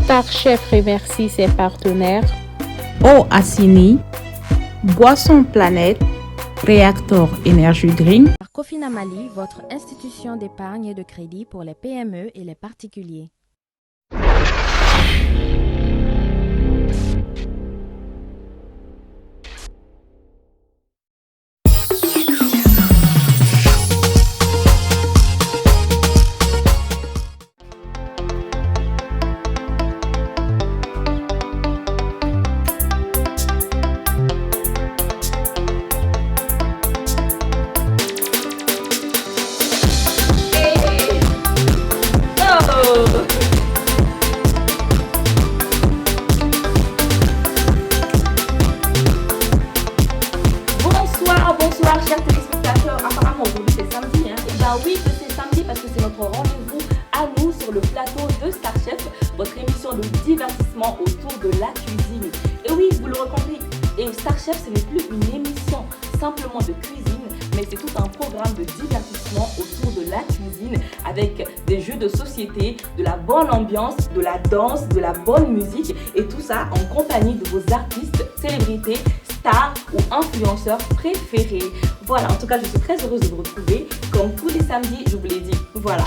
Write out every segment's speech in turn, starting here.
Star Chef remercie ses partenaires. Eau Assini, Boisson Planète, Réacteur Énergie Green. Cofina Mali, votre institution d'épargne et de crédit pour les PME et les particuliers. Bonsoir chers téléspectateurs, apparemment aujourd'hui c'est samedi Et bah oui que c'est samedi parce que c'est notre rendez-vous à nous sur le plateau de Star Chef, votre émission de divertissement autour de la cuisine. Et oui, vous l'aurez compris, et Star Chef ce n'est plus une émission simplement de cuisine, mais c'est tout un programme de divertissement autour de la cuisine avec des jeux de société, de la bonne ambiance, de la danse, de la bonne musique et tout ça en compagnie de vos artistes, célébrités, stars ou influenceurs préférés. Voilà, en tout cas, je suis très heureuse de vous retrouver comme tous les samedis, je vous l'ai dit. Voilà.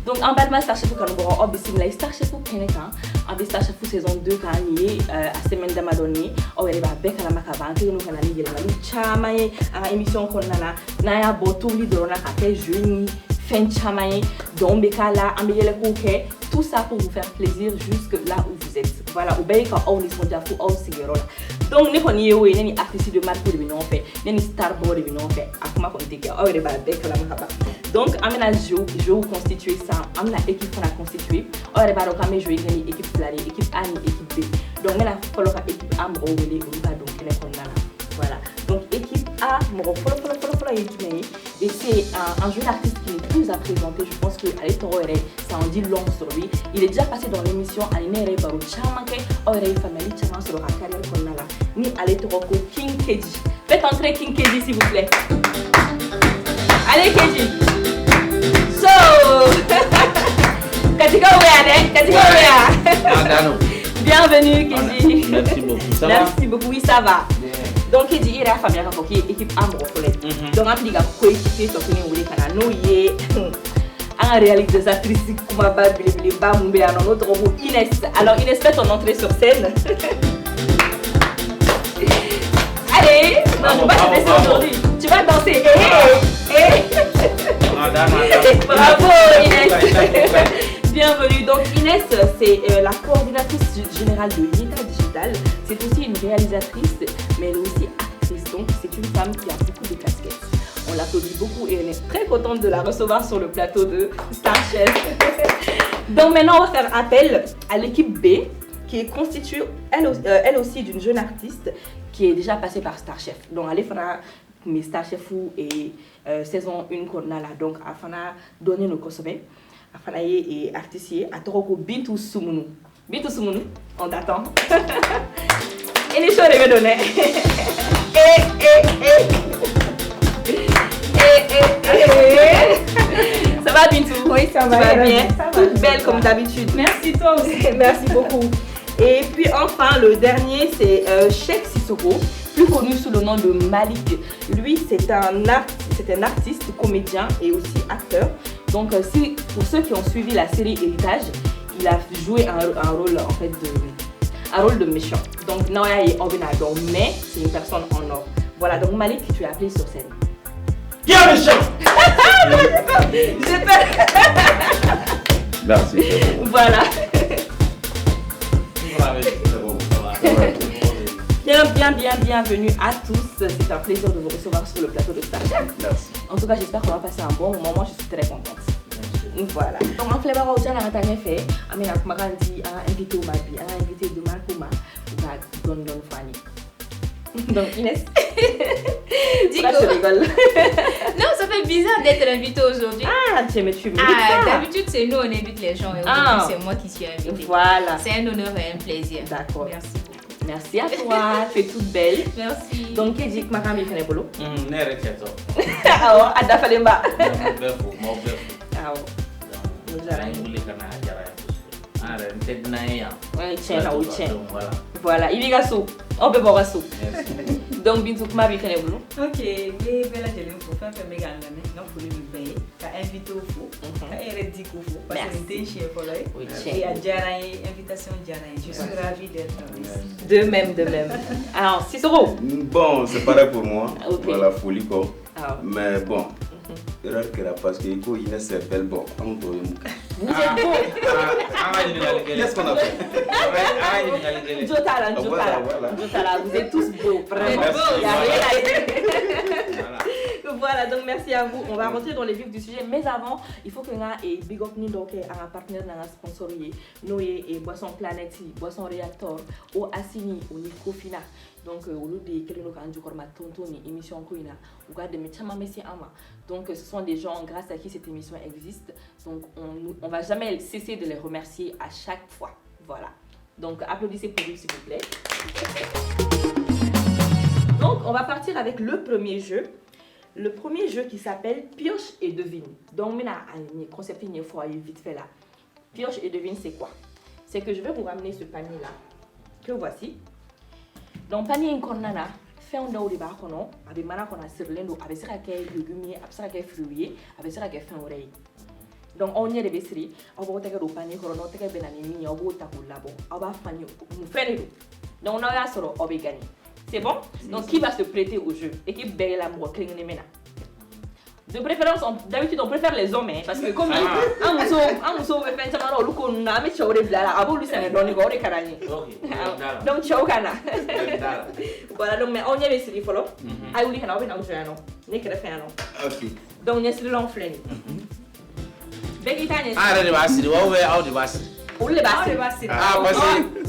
Donc, en bas de ma Star Chef, quand on va obéir Star Chef au Kenekan, en Star Chef saison 2, quand on est à semaine d'Amadoni, on va bec à la macaban, nous on a mis la chamaye, à l'émission qu'on a, naya botou, l'idrona, à quel jeune, fin chamaye, donc bekala, améliorer le coquet, tout ça pour vous faire plaisir jusque là où vous êtes. Voilà, au bail quand on est sur Diafou, on s'y donc, nous avons des artistes de marque de l'Union fait, des starboard de l'Union fait, à comment on dit que on est bec à la macaban. Donc, je vous constituer ça, on a équipe qu'on a constitué, on est pas donc jouer une équipe flari, équipe A, équipe B. Donc, on a follow équipe A, on va donc voilà. Donc, équipe A, on follow et c'est un jeune artiste qui n'est plus à présenter. Je pense que ça en dit long sur lui. Il est déjà passé dans l'émission Alinere Baro Chamanke, Orei Family Chaman sur la carrière qu'on a là. Ni Alétoroko King Keji. Faites entrer King Keji s'il vous plaît. Allez Keji. So, bienvenue Keji. Merci beaucoup. Ça Merci beaucoup. Oui, ça va. Donc Keji ira famille qui équipe Amro Follet. Donc on dit que coéquipier sur une ou les canaux yé. En réalisatrice Kuma Babili Bambe à notre robot Inès. Alors Inès, fais ton entrée sur scène. Allez, non, je ne vais pas te laisser aujourd'hui. Tu vas danser. Bravo Inès. Bienvenue. Donc Inès, c'est la coordinatrice générale de Yeta Digital. C'est aussi une réalisatrice, mais elle est aussi actrice. Donc c'est une femme qui a beaucoup de casquettes. On l'applaudit beaucoup et elle est très contente de la recevoir sur le plateau de Star Chef. Donc maintenant, on va faire appel à l'équipe B qui est constituée, elle aussi, d'une jeune artiste qui est déjà passée par Star Chef. Donc, elle fera mes Star Chef et saison 1 qu'on a là. Donc, elle va donner nos consommés. Elle va et artiste à Toroko Bintou Soumounou. Bintou Soumounou, on t'attend. Et les choses, les donner. Ça va Bintou? Oui, ça va. Tu vas bien? Ça va. Toute belle comme d'habitude. Merci toi aussi. Merci beaucoup. Et puis enfin, le dernier, c'est Cheikh Sissoko, plus connu sous le nom de Malik. Lui, c'est un artiste, comédien et aussi acteur. Donc, pour ceux qui ont suivi la série Héritage, il a joué un rôle en fait un rôle de méchant. Donc, Naoya est Obinador, mais c'est une personne en or. Voilà, donc Malik, tu es appelé sur scène. Qui est méchant? J'ai peur. Merci. Voilà. Bienvenue à tous. C'est un plaisir de vous recevoir sur le plateau de Star Chef. Merci. En tout cas, j'espère qu'on va passer un bon moment. Moi, je suis très contente. Voilà. Donc, en fait, on a fait un invité au Mabi, un invité de Marcouma, ou à Don Fanny. Donc, Inès. Dis-moi. Je rigole. Non, ça fait bizarre d'être invité aujourd'hui. Ah, tu mérites ça. D'habitude, c'est nous, on invite les gens et aujourd'hui, c'est moi qui suis invitée. Voilà. C'est un honneur et un plaisir. D'accord. Merci. Merci à toi, tu es toute belle. Merci. Donc, qui dit que ma femme est fait bolo? Nere Keto. Ah, Ada Falemba. Mon Ah, Ouais, tiens, là, oui, tiens. Voilà, il y a sous. On peut boire sous. Donc, Bintou, comment vous faites vous? Ok, et bella jeli pour faire un méga année, non pour lui payer, t'as invité au fou, t'as dit au fou, parce que t'es chien pour lui. Et à Djaraï, invitation Djaraï, je suis ravie d'être ici. De même, de même. Alors, Cicero? Bon, c'est pareil pour moi, okay. Voilà, folie quoi. Ah. Mais bon, erreur que là, parce que il est belle bon. Vous êtes beau. Qu'est-ce qu'on a fait? Jotala, vous êtes tous beaux. Vraiment. Il n'y a rien à dire. Voilà, donc merci à vous. On va rentrer dans les vifs du sujet. Mais avant, il faut que nous ayons Big Up ni donc un partenaire dans la sponsorie. Nous et Boisson Planète, Boisson Réacteur, au Assini, au Nicofina. Donc, au lieu de créer une émission Koina, ou garder mes chama messi ama. Donc, ce sont des gens grâce à qui cette émission existe. Donc, on va jamais cesser de les remercier à chaque fois. Voilà. Donc, applaudissez pour eux, s'il vous plaît. Donc, on va partir avec le premier jeu. Le premier jeu qui s'appelle Pioche et devine. Donc, on a un concept une fois vite fait là. Pioche et devine, c'est quoi? C'est que je vais vous ramener ce panier là, que voici. Donc, panier incornana, fait un daou de bacono, avec mana qu'on a sur l'endo, avec ça qui est légumier, avec ça qui est fruitier, avec ça qui est fin oreille. Donc, on y est de besserie, on va attaquer le panier, on va attaquer benanimi, on va attaquer le labo, on va faire nous faire les deux. Donc, on a solo, on va gagner. C'est bon? Donc, qui va se prêter au jeu? Et qui belle la moi, cligner les mena. De préférence, d'habitude on préfère les hommes, hein, parce que comme un mousseau veut faire un peu de temps, mais tu as des blagues, avant lui c'est un don, il va carani. Donc tu as gagné. Voilà, donc mais on y est les follow. I will have an ocean. Nick the fan. Ok. Donc il y a ce long flène. Becky Tanya. Ah, le bassi, on va out the bassi. Où le bassi? Ah, bassi.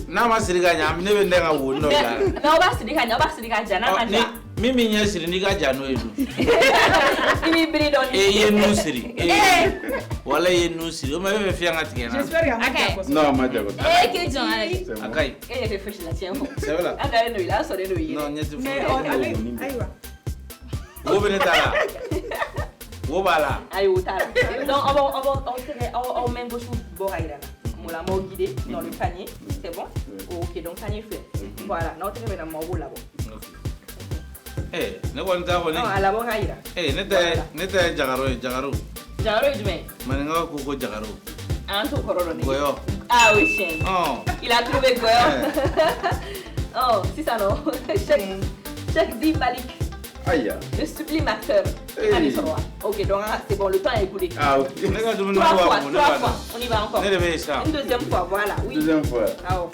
Non, ma siri gagne, I'm never there. I would know that. Non, bassi, il gagne, bassi, il gagne. Mimi nyesiri ni gaja no edu. Ini bri don. Ye nusiri. Wala ye nusiri. O ma be fi anga tigena. J'espère que non, ma diago. Que John allez. Akai. Ele fait la tienne. C'est vrai. Aga no ila so de no yi. Non, nyeti fu. mais on allez, aywa. Wo benetala. Wo bala. Ayo tala. Donc on met gauche boraïda. On l'a mot guidé dans le panier. C'est bon? OK, donc panier fait. Voilà, notre dans mon là-bas. Eh, ne won ta woni. Non, ala bo hayra. Eh, nete jagaro. Jagaro jume. Maninga ko jagaro. Anto kororo ni. Goyo. Ah oui, chien. Oh. Il a trouvé Goyo. Oh, c'est ça non. Cheikh Di Malik. Aïe. Le sublimateur. Allez, OK, donc c'est bon, le temps est écoulé. Ah OK. Trois fois. On y va encore. Une deuxième fois, voilà. Oui. Deuxième fois. Ah OK.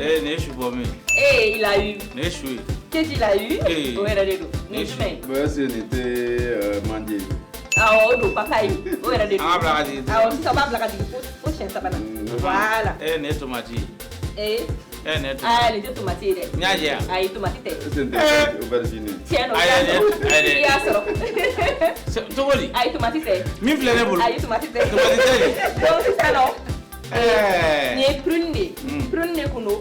Eh, ne suis pas mieux. Eh, il a eu. Ne suis. Qu'est-ce qu'il a eu? Eh. Oui, regardez-nous. Nous jumeaux. Bah, c'était mandé. Ah, oh, non, papa, oui, regardez-nous. Ah, blague. Ah, ça va, blague. Faut chien, ça va. Voilà. Eh, ne tomati. Eh. Eh, ne. Ah, les deux tomates. Nyaje. Ah, les tomates. C'était aubergine. Tiens, non. Allez. Il y a ça. Togoli. Ah, les tomates. Mi flene bolo. Ah, les tomates. Tomati. Donc, c'est ça, non? Eh. Ni prune kuno.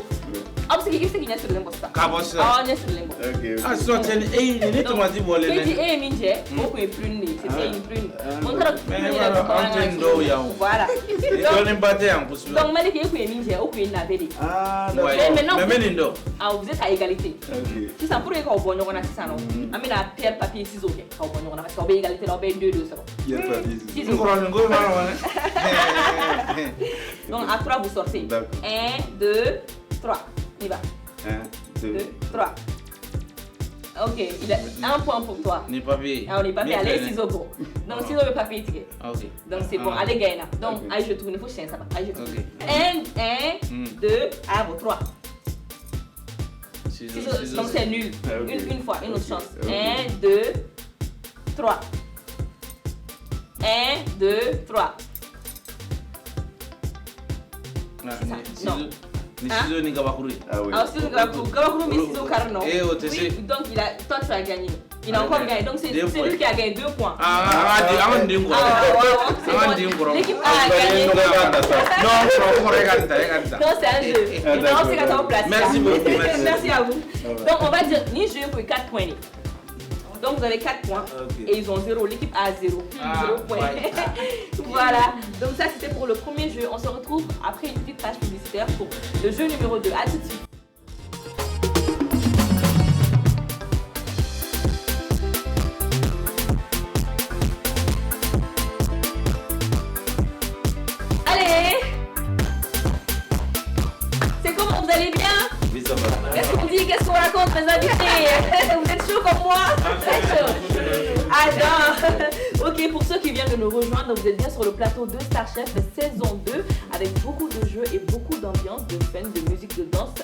Obseki qui c'est sur l'embosta. Kabosa. Ah, ni sur l'embo. OK. Ah, so ten ni tomati bolé. Qui est minje, on peut prune, c'est une prune. On tra voilà. Donc baté en pousse. Donc malé qui est minje, on peut naveler. Ah, mais mais nindo. Ah, vous êtes à égalité. OK. Si ça pourrait qu'on bonne on a ça non. Amina pierre papier ciseaux qu'on bonne on a parce qu'on est égalité là, on est 2-2 ça. Il y a pas Nous go Donc à 3 vous sortez. 1 2 3. Il va. 1 2 3. OK, il a un point pour toi. Ni papier. Ah, on est papier, allez, ciseaux pour. Donc, ciseaux et papier, ticket. OK. Donc, c'est bon, allez, gagne. Donc, allez, je tourne, il faut changer ça. Allez, je tourne. 1 2 à 3. Ciseaux, donc c'est nul. Une fois, une autre chance. 1 2 3. 1 2 3. Non. Ni ciseaux ni gabakuri. Ah oui. Ah, ciseaux gabakuri, mais ciseaux carnon. Eh, oui, donc toi tu as gagné. Il a encore gagné. Donc c'est lui qui a gagné 2 points. L'équipe a gagné. Non, c'est un jeu. Non, c'est place. Merci beaucoup. Merci à vous. Donc on va dire ni jeu pour 4 points. Donc vous avez 4 points et ils ont 0. L'équipe A a 0. 0 points. Voilà. Donc ça c'était pour le premier jeu. On se retrouve après une petite page publicitaire pour le jeu numéro 2. À tout de suite. Allez. C'est comment, vous allez bien? Oui, ça va. Qu'est-ce qu'on dit? Qu'est-ce qu'on raconte, mes invités? Vous êtes chaud comme moi? Très chaud. Ah non. Ok, pour ceux qui viennent de nous rejoindre, vous êtes bien sur le plateau de Star Chef saison 2 avec beaucoup de jeux et beaucoup d'ambiance, de fun, de musique, de danse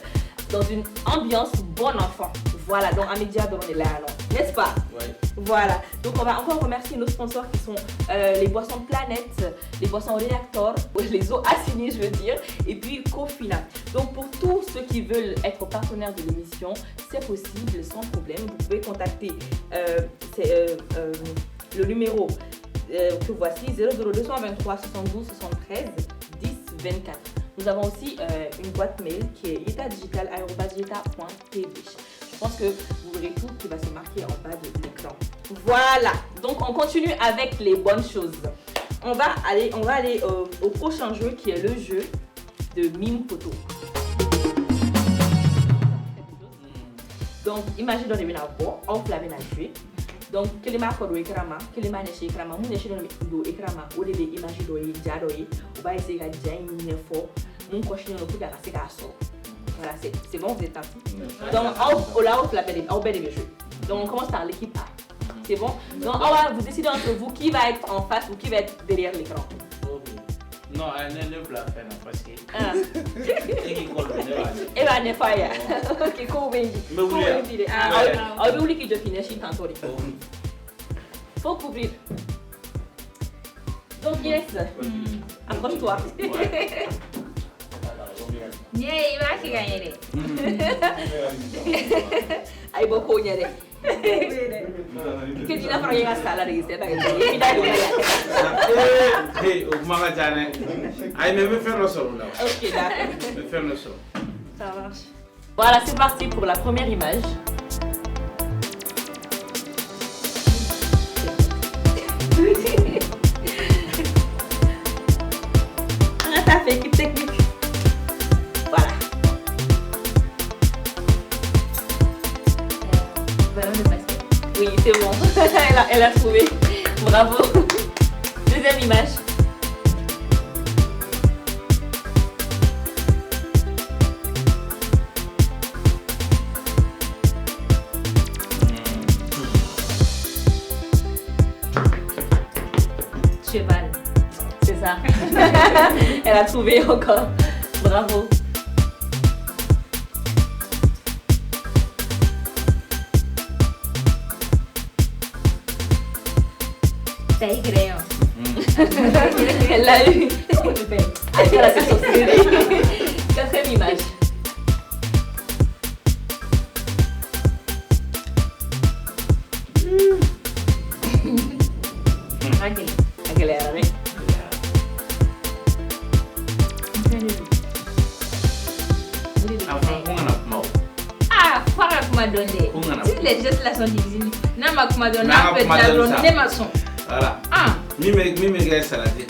dans une ambiance bon enfant. Voilà, donc Amédia, on est là, n'est-ce pas? Oui. Voilà, donc on va encore remercier nos sponsors qui sont les boissons Planète, les boissons Réactor, les eaux assainies je veux dire, et puis Cofina. Donc pour tous ceux qui veulent être partenaires de l'émission, c'est possible sans problème. Vous pouvez contacter le numéro que voici, 00223 72 73 10 24. Nous avons aussi une boîte mail qui est etadigital@jeta.tv. Je pense que vous verrez tout qui va se marquer en bas de l'écran. Voilà, donc on continue avec les bonnes choses. On va aller au prochain jeu qui est le jeu de mime photo. Donc, imagine dans les mines à bois, on flamme à jouer. Donc, quel est ma code écran, quel est ma neige écran, mon neige dans le écran, ou les images d'oeil, d'oeil, ou va essayer de dire une fois, mon cochon ne peut pas rester à soi. Voilà, c'est bon, vous êtes parti. Donc, on commence par l'équipe A. C'est bon? Donc, on va vous décider entre vous qui va être en face ou qui va être derrière l'écran. Non, elle ne peut pas faire parce que. Et bien, n'est pas là. Ok, comment vous dites? Ah, oui, qui je finis tantôt. Faut couvrir. Donc, yes. Accroche-toi. Il va qui gagner. Aïe, beaucoup, il y a des. Que tu n'as pas rien à ça, là, c'est pas Hey, au magasin. Aïe, mais me faire le sol là. Ok, d'accord. Me faire le sol. Ça marche. Voilà, c'est parti pour la première image. Ah, t'as fait équipe technique. Voilà. Oui, c'est bon. Elle a trouvé. Bravo. Deuxième image. Cheval. C'est ça. Elle a trouvé encore. Bravo. Taille crayon. Elle l'a eu. Elle a ses sourcils. Quatrième image. Aquelle est avec. Ah, para kuma donde. Si les gestes là sont difficiles, n'a ma kuma donne, n'a pas de la ronde, n'est ma son. Voilà. Ah. Mime gars salade.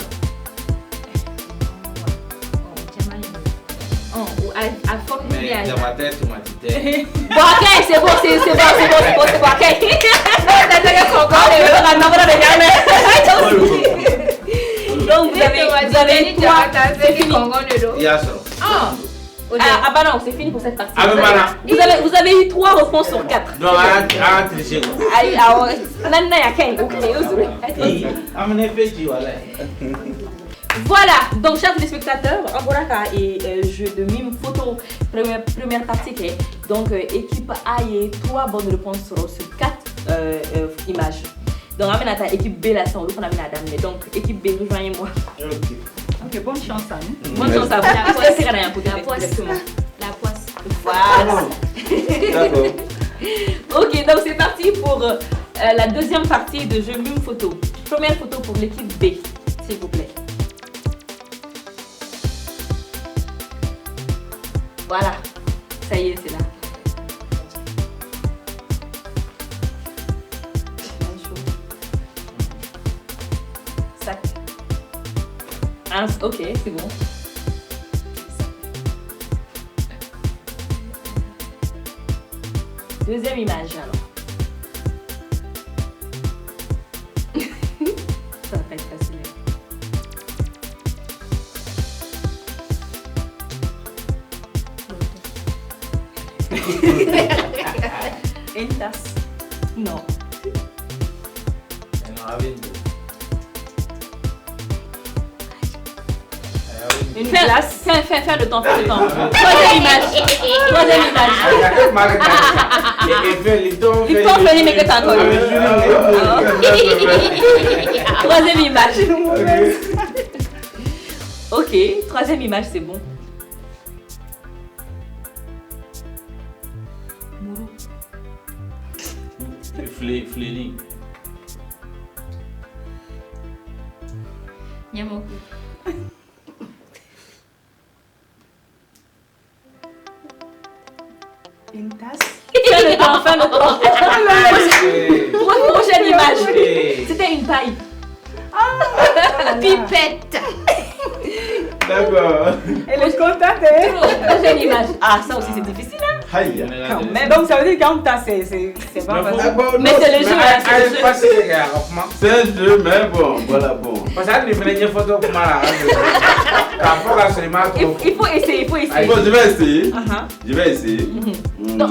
Oh, à forme de Mais dans ma tête, tu m'as dit. Bon, ok, c'est bon. Ok. Non, t'as déjà donc vous avez 3. C'est fini. Ah bah non, c'est fini pour cette partie. Vous avez eu 3 réponses sur 4. Non, triché. Voilà, donc chers téléspectateurs, Amboraka et jeu de mime photo, première partie qui est donc équipe A et 3 bonnes réponses sur 4 images. Donc amène à ta équipe B là, on a mis la dame. Donc équipe B, rejoignez-moi. Ok, bonne chance à nous. Bonne chance à vous. La poisse. Voilà. D'accord. Ok, donc c'est parti pour la deuxième partie de jeu mime photo. Première photo pour l'équipe B, s'il vous plaît. Voilà, ça y est, c'est là. Ok, c'est bon. Deuxième image alors. Ça va pas être facile. Une tasse. Non. Une glace. Fais le temps, fais le temps. Troisième image. Il faut faire mais que t'as encore. Troisième image. Ok, troisième image, c'est bon. Flailing. Nyamoku. Une tasse. Fais le temps. Prochaine image. C'était une paille. Pipette. D'accord. Elle est contente. Prochaine image. Ah, ça aussi c'est difficile. Hein? Aïe. Mais donc ça veut dire qu'en tasse, c'est pas facile. Mais c'est le jeu. C'est un jeu, mais bon, voilà, bon. Parce que les premières photos pour moi, il faut essayer. Bon, je vais essayer. Donc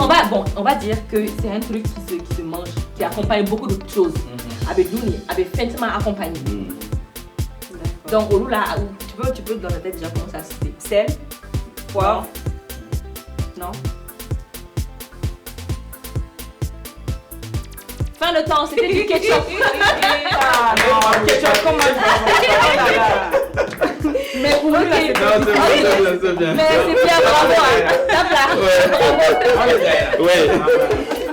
on va dire que c'est un truc qui se mange, qui accompagne beaucoup d'autres choses. Avec Douni, avec Fentima accompagné. Donc au là, tu peux dans la tête déjà commencer à citer. Sel, poivre. Non. Fin de temps, c'était du ketchup. Ah non, ketchup, comment ça? Mais pour nous, c'est bien. Mais c'est bien, bravo. Tape là. Ouais.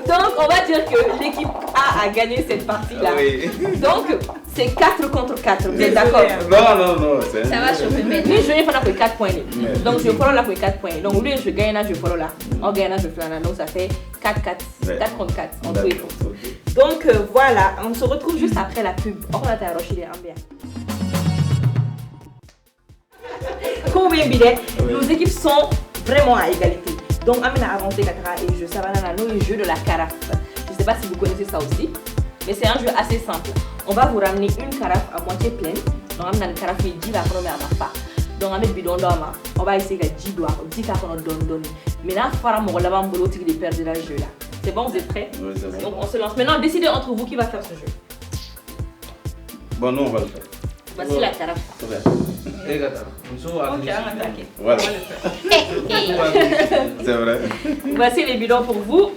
Donc, on va dire que l'équipe A a gagné cette partie-là. Oui. Donc, c'est 4 contre 4. Vous êtes d'accord? Non. Ça va chauffer. Mais lui, je vais faire pour 4 points. Donc, je follow là pour 4 points. Donc, lui, je gagne là, je follow là. On gagne là, je fais là. Donc, ça fait 4 contre 4. En tout et tout. Donc, voilà. On se retrouve juste après la pub. On va t'arracher les ambiances. Combien billets? Nos équipes sont vraiment à égalité. Donc, Amina a avancé Katra et je savais le jeu de la carafe. Je ne sais pas si vous connaissez ça aussi, mais c'est un jeu assez simple. On va vous ramener une carafe à moitié pleine. Donc, Amina, une carafe est 10 la première à ma part. Donc, on va mettre bidon d'homme. On va essayer de 10 doigts, 10 carafes donne. Maintenant, il faudra me la boulot de perdre le jeu là. C'est bon, vous êtes prêts? Oui, c'est bon. Donc, on se lance. Maintenant, décidez entre vous qui va faire ce jeu. Bon, nous, on va le faire. Voici la carafe. C'est vrai. Ok, attaquer. Voilà. C'est vrai. Voici les bidons pour vous.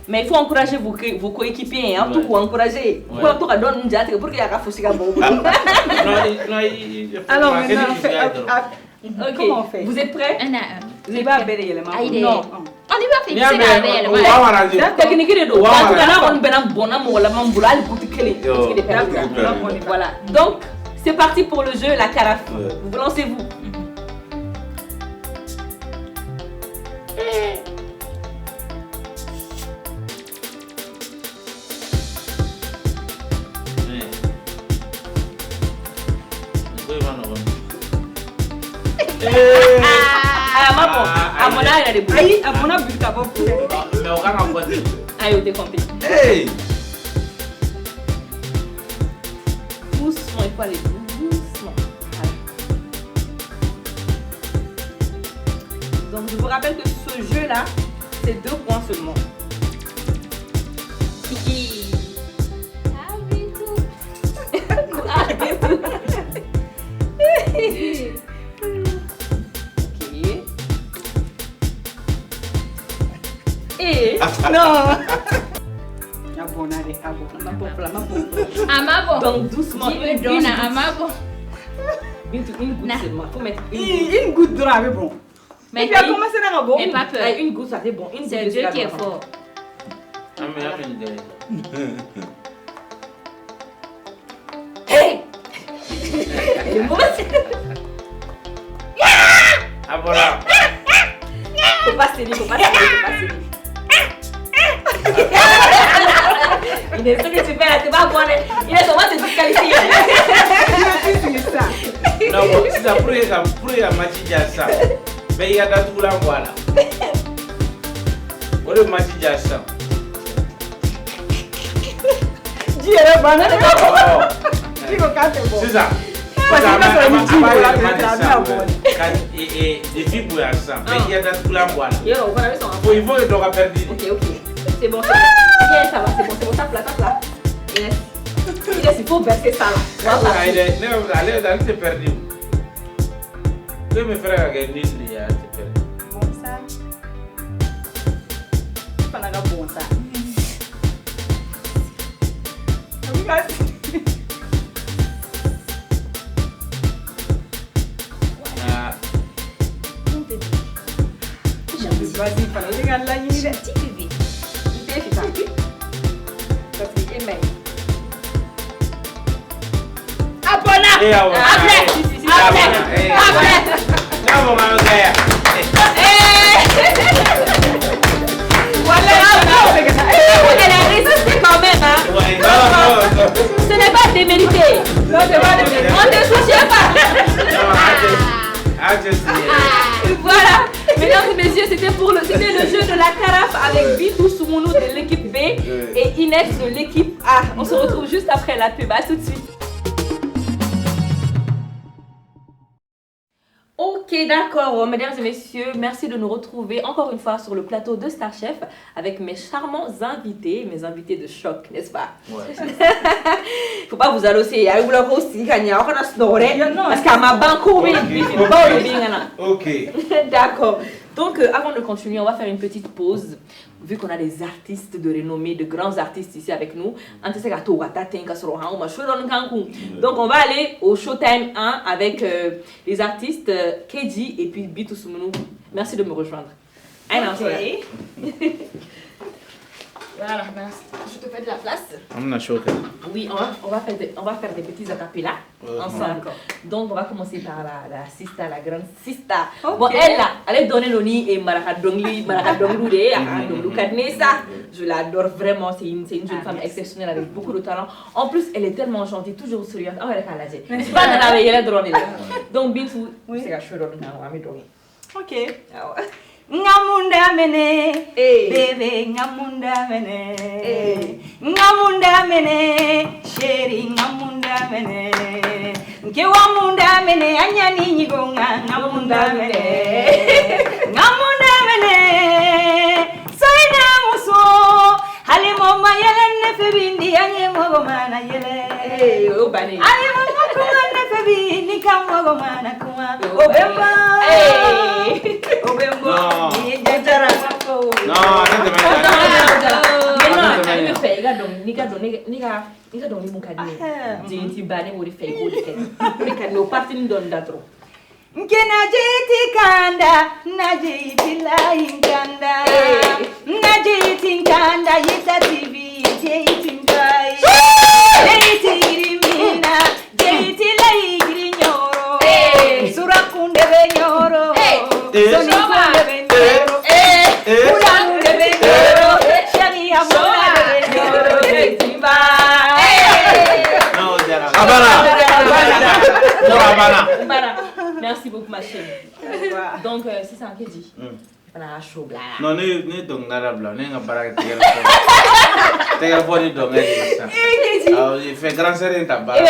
Mais il faut encourager vos coéquipiers, hein, tout pour encourager. Pour que donne une diate pour qu'il y ait un foussiga bon. Alors maintenant, on fait. Comment on fait? Vous êtes prêts? Un à un. Vous n'avez pas bêler les mains. Non. On y va faire c'est la belle. Technique de dos. Voilà. Donc, c'est parti pour le jeu, la carafe. Vous lancez-vous. À mon âge, il y a des boules. Aïe, à mon âge, tu as pas Mais on va en voiture. Aïe, t'es compris. Hey! Doucement, il faut aller doucement. Donc, je vous rappelle que ce jeu-là, c'est 2 points seulement. Et non. Amabo. Donc doucement. Une donne à Amabo. Une goutte seulement. Faut mettre une goutte de la bon. Mais tu as commencé dans la bombe. Et pas peur. Une goutte ça c'est bon. C'est Dieu qui est fort. Hey. Ah voilà. Faut pas céder. Il est ce que tu fais là, c'est pas bon. Il est comment te disqualifier. Non, bon, c'est ça pour y matcher ça. Mais il y a dans tout là, voilà. On le matcher ça. Dis la banane. C'est ça. Et des filles pour ça. Mais il y a dans tout là, voilà. Il faut que tu vas perdre. Ok. C'est bon. Viens, ça va, c'est bon, tape là. Yes. Il faut verser ça là. Voilà. Allez, c'est perdu. Que mes frères ont gagné, c'est perdu. Bon ça. Pas la bon ça. Vas-y, pas le regarde là, il est petit bébé. Il est efficace. Parce qu'il est même. Abona! Après! Elle a résisté quand même, hein? Ce n'est pas démérité. On ne te soutient pas. Voilà. Mesdames et messieurs, c'était le jeu de la carafe avec Bitou Soumounou de l'équipe B et Inès de l'équipe A. On se retrouve juste après la pub. À tout de suite. Ok, d'accord, mesdames et messieurs, merci de nous retrouver encore une fois sur le plateau de Star Chef avec mes charmants invités, mes invités de choc, n'est-ce pas? Ouais. Faut pas vous annoncer, il vous aussi, parce qu'à ma banque, ok. D'accord. Donc, avant de continuer, on va faire une petite pause. Vu qu'on a des artistes de renommée, de grands artistes ici avec nous. Donc, on va aller au Showtime 1 avec les artistes Keji et puis Bitou Soumounou. Merci de me rejoindre. Okay. Voilà, merci. Je te fais de la place. Oui, on va faire des petits acapellas ensemble. Donc, on va commencer par la sista, la grande sista. Okay. Bon, elle est donnée l'oni et Marakadongli, je l'adore vraiment. C'est une jeune femme exceptionnelle avec beaucoup de talent. En plus, elle est tellement gentille, toujours souriante. Donc, Bintou, c'est la chose. Ok. Ngamunda mene, bébé, ngamunda mene, ngamunda mene, chéri, ngamunda mene, nkewamunda mene, anyani nyigonga, ngamunda mene, ngamunda mene, soina muso, halimo mayele nefebindi, anyemo gomana yele, halimo kuma nefebindi, kamo gomana kuma, obemba. Nkena jeti kanda, najeti lainganda, najeti kanda, yita TV, jeti ngai, jeti rimina, jeti laigri nyoro, surakunde be nyoro, soni kunde be nyoro, ulanunde be nyoro, shani amuna be nyoro, jeti ba. Merci beaucoup ma chérie. Donc c'est ça que dit. On a chaud là. Non, ne donc nada blanc, ne ngabara tiga. Tiga body donc ça. Ah, il fait grand série tabac. La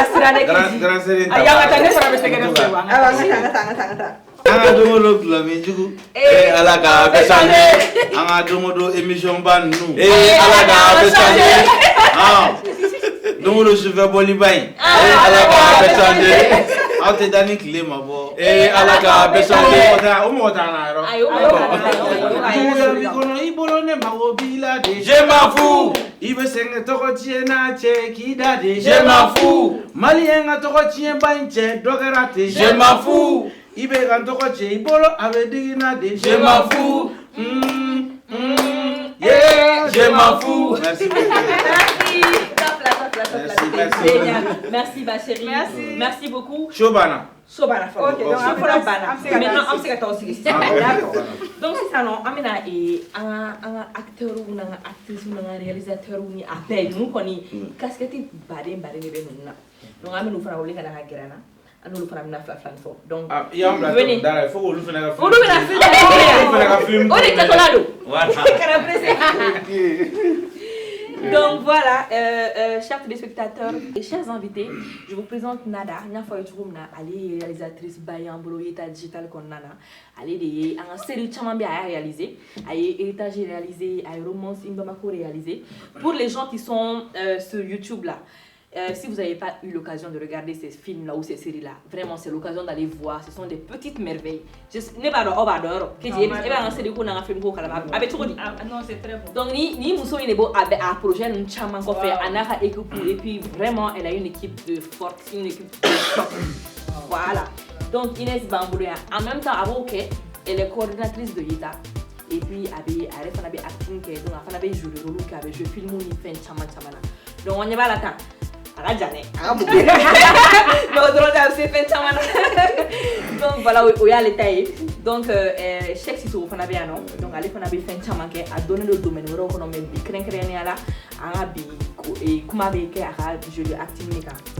strane. Grand série tabac. Aya ngata ne para betega ne sewa. Ngata. Anga dongo lo la minjugu. Ala ka besane. Anga dongo do émission ban nous. Ala ka besane. Ah. Dongo lo suve boli bay. Ala ka besane. Ate dani clé ma bo. Ala ka besane. Je m'en fous. Il veut s'en torotien na che kidade. Je m'en fous. Malien a torotien banche dogerate. Je m'en fous. Il veut en torotien ibolo avec dignade. Je m'en fous. Yeah, je m'en fous. Merci beaucoup. Merci ma chérie. Merci beaucoup. Shobana. Maintenant, on sait que tu as aussi. D'accord. Donc c'est ça non, amena et un acteur ou un actrice ou un réalisateur ou ni appel nous connait casquette badé nebe nous na. Donc amena nous fera rouler kana grana. Anu lu fana mina flan fo. Donc venez. Dara faut lu fana ka film. Lu fana ka film. On est catolado. Voilà. Donc voilà, chers téléspectateurs et chers invités, je vous présente Nada. Elle est réalisatrice Bayan Boloyeta Digital comme Nana. Elle est en série Chamambia à réaliser. Elle est héritage réalisé, elle est romance Imbamako réalisé. Pour les gens qui sont sur YouTube là, si vous n'avez pas eu l'occasion de regarder ces films-là ou ces séries-là, vraiment c'est l'occasion d'aller voir. Ce sont des petites merveilles. Non, c'est très bon. Donc, ni Mousso il est beau à projet nous chaman qu'on fait Anara et puis vraiment elle a une équipe de forte, une équipe de forte. Voilà. Donc Inès Bambouria en même temps avant que elle est coordinatrice de Yita. Et puis elle a fait acting donc elle a fait jouer le rôle qu'elle a joué film ou il fait chaman. Donc on y va là temps. Donc voilà où il y a les tailles. Donc chaque site où on a bien non. Donc allez on a bien fait chaman qui a donné le domaine où on a mis créer là et comment avec a joué acting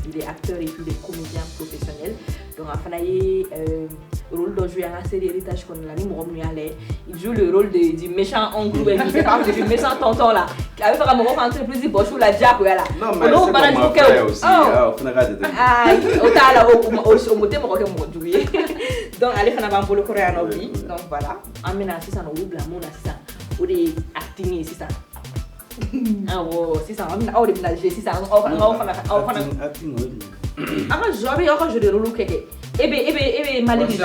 il est acteur et puis des comédiens professionnels. Donc on a fait rôle de jouer en série héritage qu'on l'a mis il joue le rôle du méchant oncle du méchant tonton là avec un moment entreprise boss ou la diap là non mais c'est comme aussi on a regardé donc allez faire un peu le coréen donc voilà amena c'est ça no oubla mona c'est ça ou des acting c'est ça c'est ça on est ménager c'est ça acting je de rôle ebe maliki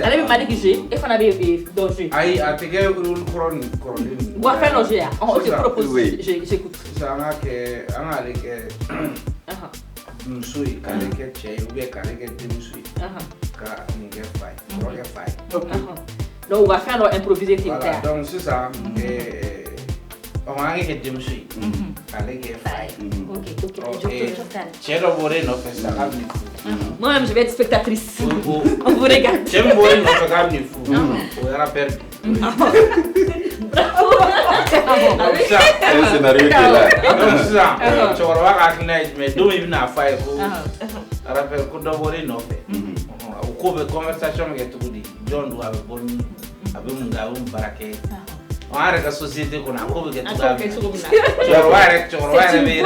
elle est maliki et qu'on avait danger ai atege rôle coron on va faire loger on te propose j'écoute ça nga ke anga leke musui kale ke che ube kale ke musui ka ninge fai roge fai donc on va faire improviser voilà donc c'est ça on va aller que musui kale ke fai ok chero bore no fait ça moi-même je vais être spectatrice. On vous regarde. J'aime voir une autre gamme de fou. On va la perdre. C'est un scénario qui est là. C'est ça. Tu vas voir à Knight, mais d'où il vient à faire quoi? À la période qu'on doit voir une autre. Au cours de conversation que tu dis, John doit avoir bon, avec mon gars, un baraquet. On a la société qu'on a cours de tout ça. Tu vas voir, mais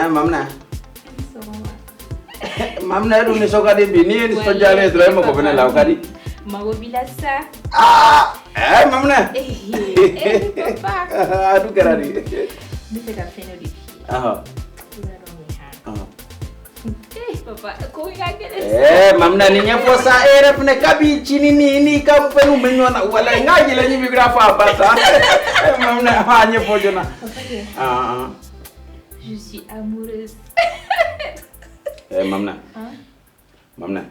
mamna mamna du ne sokade bi ni ni so jale dra ma ko bena law kadi mago bilasa mamna papa adu garadi bise ka feno di papa ko ngagele mamna ni nyapo sa ref ne kabi chini ni kam penu menyona wala ngaji la nyibi grafa basa mamna ha nyapo jona je suis amoureuse. Mamna. Mamna.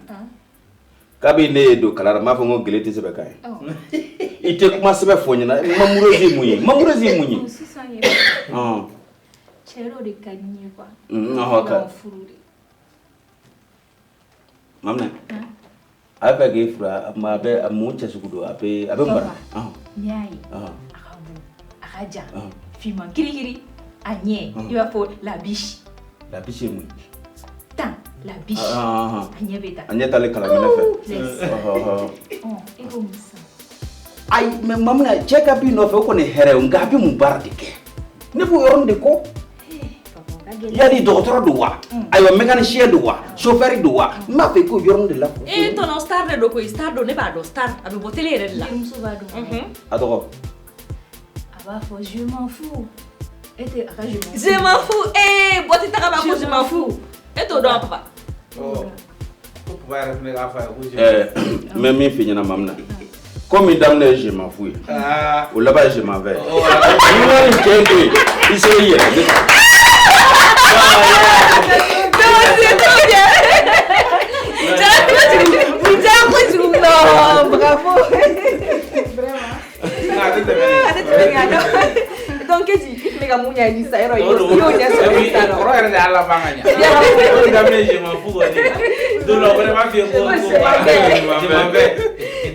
Kabi ne do kalara ma fongo gelete se bekay. Ite kuma se be fonyina mamoureuse munyi. Si sanye. Chero de kanye kwa. Okay. Mamna. Aba ge fra ma be amunche sukudo abe mbara. Nyai. Akabu. Akaja. Fima kirikiri. Agnès, il va faut la biche. La biche est mouille. Tant, la biche. Agnès bêta. Agnès t'as les calamines fait. Et comme ça. Aïe, mais maman, check up une offre qu'on est heré, on gabi mon bardike. Ne vous yorons de quoi? Il y a des docteurs de wa, aïe, mécanicien de wa, chauffeur de wa. Ma fait que yorons de la. Et ton star de quoi? Star de pas de star. Avec votre télé là. Adoro. Ah bah, je m'en fous. Je m'en fous. Eh, boîte ta rabat, je m'en fous. Et toi, papa. Mais mes filles na mamna. Comme dame je m'en fous. Ou là-bas je m'en vais. Il s'est hier. Bravo. Donc qu'est-ce que tu fais comme on a dit ça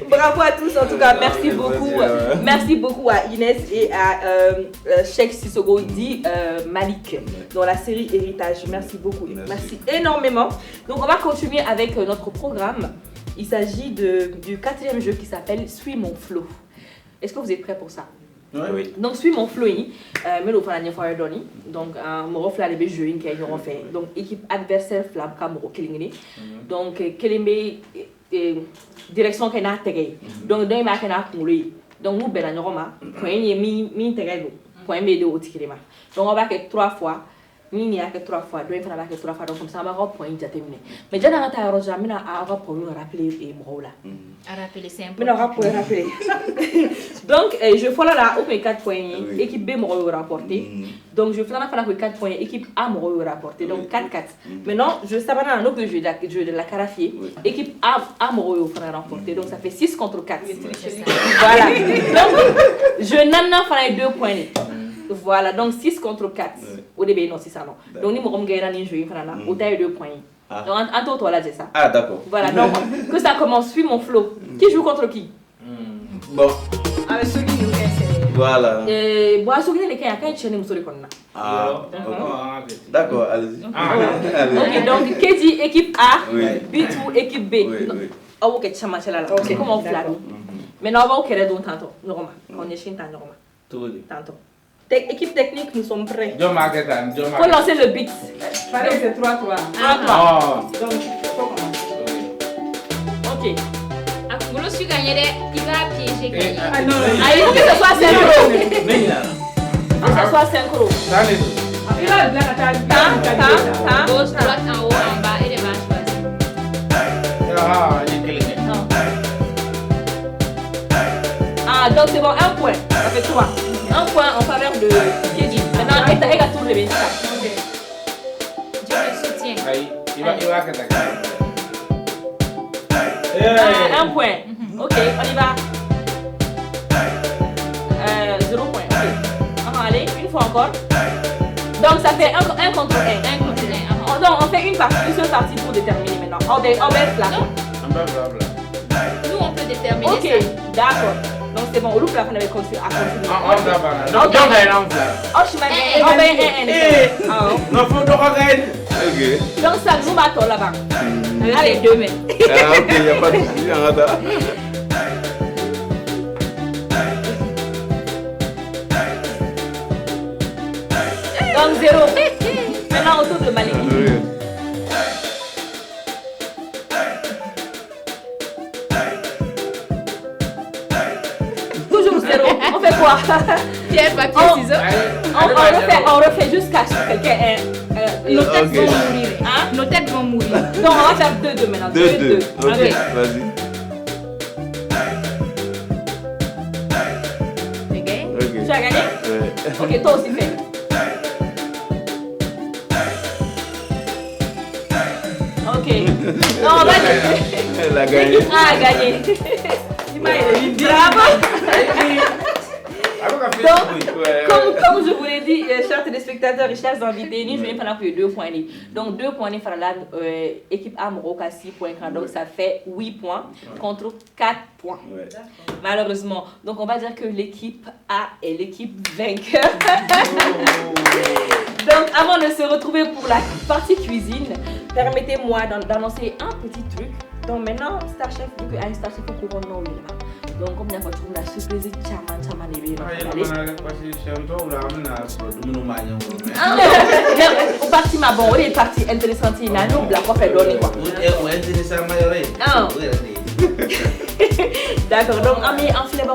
Bravo à tous, en tout cas, merci beaucoup. Merci beaucoup à Inès et à Cheikh Sissoko dit Malik dans la série Héritage. Merci beaucoup. Merci énormément. Donc, on va continuer avec notre programme. Il s'agit du 4e jeu qui s'appelle Suis mon flow. Est-ce que vous êtes prêts pour ça? Oui. Donc, Suis mon flow, mais nous allons faire donc, on va faire les jeux qui ont fait. Donc, équipe adversaire, flamme, Camaro, Kilingini. Donc, Kilimbe, direction qui n'a tégé. Donc, dans les marques, donc, nous, ben, point mi tégé, point médo au tikirima. Donc, on va faire 3 fois. Ni n'y a que 3 fois, deux fois, 3 fois, donc comme ça, on va avoir point déterminé. Mais déjà, dans la taille, on va pouvoir rappeler et là. À rappeler, c'est important. Mais on va pouvoir rappeler. Donc, je fais là, au 4 points, équipe B m'a rapporté. Donc, je fais là, 4 points, équipe A m'a rapporté. Donc, 4-4. Maintenant, je sais pas dans un autre jeu de la Carafié, équipe A m'a rapporté. Donc, ça fait 6 contre 4. Voilà. Donc, je n'en ai 2 points. Voilà, donc 6 contre 4. Au début, non, c'est ça, non. Donc, nous avons gagné un jeu, au taille 2 points. Donc, en tout, là, c'est ça. Ah, d'accord. Voilà, donc, que ça commence, suis mon flow. Qui joue contre qui? Bon. Avec ceux qui nous laissent. Voilà. Bon, à ce moment-là, il y a quelqu'un qui nous a Ah, d'accord, allez-y. Ok, donc, qui dit équipe A, B2, équipe B. Ah, ok, c'est comme on fait là. Maintenant, on va au Kéré donc tantôt. Normal. On est chez Tantôt. Tantôt. Équipe technique, nous sommes prêts. Faut lancer le beat. Pareil, c'est 3-3. 3-3. Donc, il faut commencer. Ok. Akumulo suis gagné, il va piéger. Ah non, il faut que ce soit synchro. Il faut que ce soit synchro. Il a de la Gauche, droite, en haut, en bas et les mains Ah, donc c'est bon, 1 point. Ça fait 3. 1 point en faveur de Kéji. Maintenant, elle a tout le bien. Dieu le soutient. Un point. Ok, on y va. 0 point. Ok. Allez, une fois encore. Donc ça fait 1 contre 1. Donc on fait une seule partie pour déterminer maintenant. On met là. Nous on peut déterminer. Ok, d'accord. Donc c'est bon, on loupe la fin avec continuer à continuer. Donc ça nous battons là-bas. Allez, 2 mains. Ah, ok, il n'y a pas de souci. Donc 0. Maintenant autour de Malik. Toujours 0. On fait quoi? Pierre, papier, ciseaux. On refait jusqu'à ce que quelqu'un nos têtes vont mourir. Hein? Nos têtes vont mourir. Donc on va faire 2-2 maintenant. 2-2. Ok, okay. Vas-y. Tu as gagné? Ouais. Ok, toi aussi fais. Ok. Non, vas-y. Elle a gagné. Ah, gagné. Bravo. Donc, comme je vous l'ai dit, chers téléspectateurs et chers invités, nous jouons pendant 2 points. Donc, 2 points, équipe A, Moroka, 6 points. Donc, ça fait 8 points contre 4 points. Ouais. Malheureusement. Donc, on va dire que l'équipe A est l'équipe vainqueur. Donc, avant de se retrouver pour la partie cuisine, permettez-moi d'annoncer un petit truc. Donc, maintenant, Star Chef, vu qu'il y a un Star Chef au courant de nous, donc, comme il y a la surprise, Chaman et bien. On partit ma bonne, on est parti intéressante, il y a nous, la quoi fait donner quoi. D'accord, donc en filet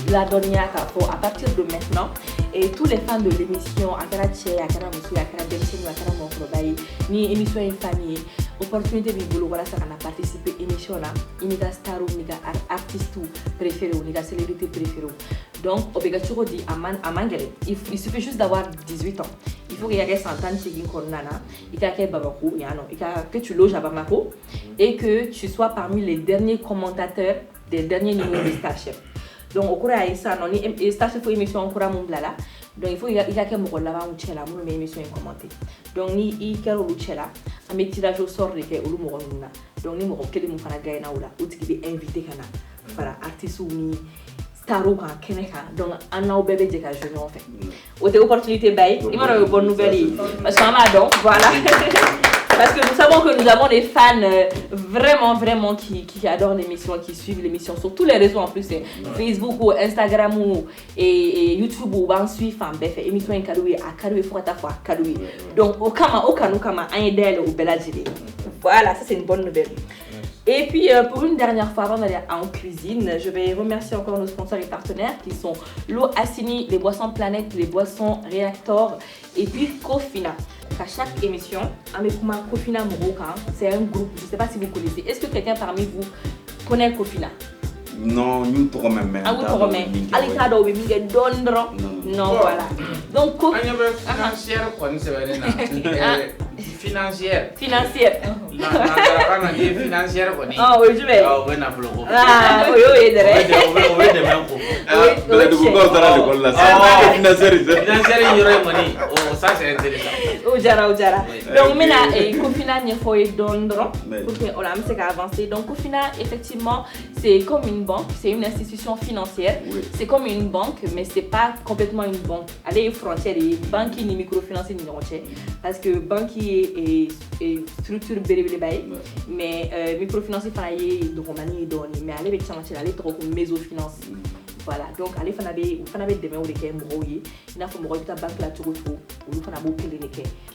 la dernière à partir de maintenant, et tous les fans de l'émission, Akara Tché, Akara Moussou, Akara Benchenu, Akara Monfrobaï, ni émission famille, opportunité de boulot, voilà ça qu'on a participé à l'émission là, il y a star ou il y a artiste préféré ou il y a célébrité préférée. Donc, obligatoire dit à Mangere, il suffit juste d'avoir 18 ans. Il faut qu'il y ait 100 ans qui Nana, il y a que tu loges à Bamako et que tu sois parmi les derniers commentateurs des derniers numéros de Star Chef. Donc, au cours de ça, on a Star Chef pour émission en cours à Mumblala. donc il faut il y a que mo là ou chela mo émission commenter donc ni i kero lu chela am tirage au sort de ke olu mo na donc ni mo kele mo fana gaina wala ou ti be invité kana fara artiste ou ni staro ka keneka donc anna bébé je ka jeune en fait ou des opportunités bay il m'a une bonne nouvelle parce que donc voilà parce que nous savons que nous avons des fans vraiment qui adorent l'émission, qui suivent l'émission sur tous les réseaux en plus, c'est Facebook ou Instagram ou et YouTube ou ban suivre enfin bref émission en cadeau à cadeau fois ta fois cadeau donc au kama un d'elle ou bella voilà ça c'est une bonne nouvelle. Et puis pour une dernière fois avant d'aller en cuisine, je vais remercier encore nos sponsors et partenaires qui sont l'eau Assini, les boissons Planète, les boissons Reactor et puis Kofina. À chaque émission, Amekuma Kofina Moroka, c'est un groupe, je ne sais pas si vous connaissez. Est-ce que quelqu'un parmi vous connaît Kofina? Non, nous ne même pas. Ah, vous ne même pas. Alita do bibi dondro. Non, voilà. Donc financière quoi, financière. Financière. Non, financière quoi. Ah oui, je vais. Ah oui, na bloco. Ah oui, oui, oui, demain quoi. Ah, là tu peux pas faire l'école là. Ah, financière, il y aurait money. Oh, ça c'est intéressant. Ojara. Donc maintenant, Kofina n'y faut dondro pour que on a mis avancer. Donc Kofina effectivement, c'est comme une banque, c'est une institution financière. Oui. C'est comme une banque, mais c'est pas complètement une banque. Allez, frontière et banque ni microfinancier ni rocher, parce que banque est structure bérébélé bail, mais microfinancier fanaye de Romanie et d'Oni, mais allez avec ça aller trop comme mésofinance. Voilà, donc allez fanabe demain ou les cas mourir, il a faut mourir ta banque là tout ou fana beau que les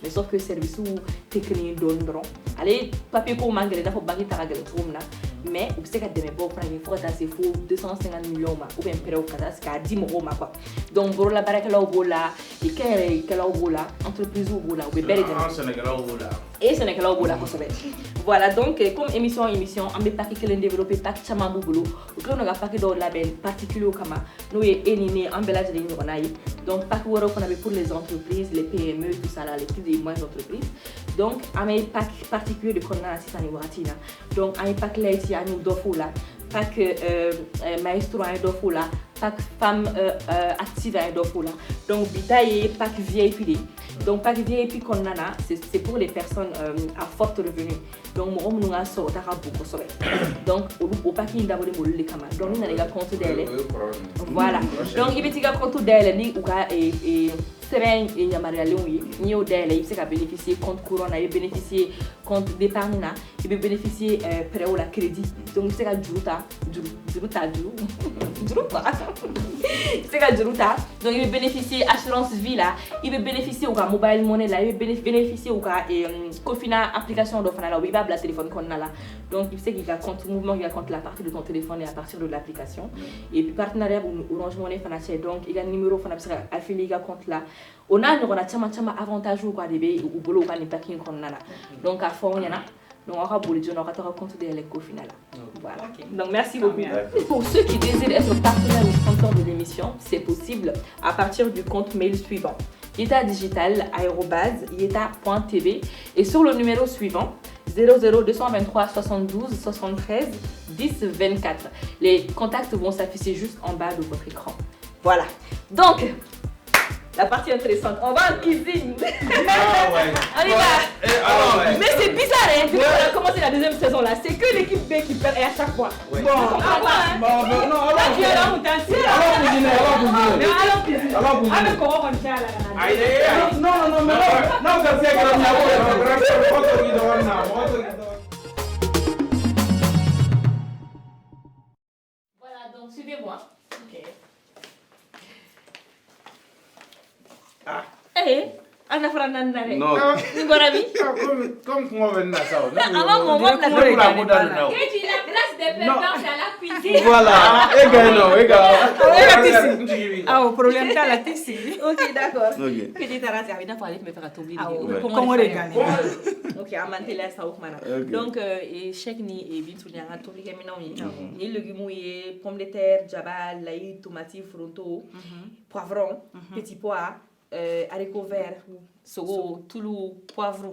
mais sauf que service ou technique dondron. Allez papier pour manquer il faut banque ta gueule trop là. Mais vous savez que demain pour prendre il faut c'est faux 250 millions ou bien période ça 10 euros quoi. Donc pour la baraka là au bola et quelle au bola entreprise au bola ou belle Sénégal au bola. Et Sénégal au bola comme voilà donc comme émission on met pas que les développer pas chama boulot ou que on a pas que dans label particulier comme nous est éliminer emballage de l'ignorance donc pas que on a pour les entreprises les PME tout ça là les petites et moyennes entreprises donc on met pas particulier de connaître assistant Watina donc on pas que les à nous d'offre là pas que maestro à d'offre là pas que femme active à d'offre là donc bitaille pas que VIP donc pas que VIP qu'on a là c'est pour les personnes à fort revenu donc moi on a sorti à beaucoup ça donc au pas qu'il d'abord les camarades donc il a les compte d'elle voilà donc il petit compte d'elle ni ou et semaine et Yamaria Léoui, ni au délai, il s'est bénéficié compte courant, il bénéficié compte d'épargne, il peut bénéficier prêt ou la crédit. Donc il s'est qu'à Juruta. Donc il peut bénéficier assurance vie là, il peut bénéficier au cas mobile money là, il peut bénéficier au cas Kofina application d'offre là, il va la téléphone qu'on a là. Donc il sait qu'il y a compte mouvement, il y a compte la partie de ton téléphone et à partir de l'application. Et puis partenariat Orange Money financier donc il y a un numéro financier affilié à compte là. On a un avantage ou quoi des ou boulot pas pas qui qu'on a donc à fond il y en a donc on va bouler on aura compte de l'éco final voilà donc merci beaucoup pour ceux qui désirent être partenaires ou sponsors de l'émission c'est possible à partir du compte mail suivant yeta@yeta.tv et sur le numéro suivant 00223 72 73 10 24 les contacts vont s'afficher juste en bas de votre écran voilà donc la partie intéressante, on va en cuisine. Ah ouais. On y va. Mais c'est bizarre, hein. Depuis qu'on a commencé la deuxième saison là, c'est que l'équipe B qui perd et à chaque fois. Ouais. Bon, allons voilà, donc suivez-moi. Ok. Ah. Ana franandare. Non. Ngorabi. Comme comment venir ça. Avant mon la place des perdants c'est à la cuisine. Voilà. Ah, au problème c'est la tissu. OK, d'accord. OK. Que dit Tara, ça va falloir me faire tomber. Comment regarder? OK, à manteler ça au mana. Donc chèque ni et bintu nya to li kemi ni légumes et pommes de terre, jabal, laï, tomate, fronto, poivron, petit pois haricots verts sogo tulu poivre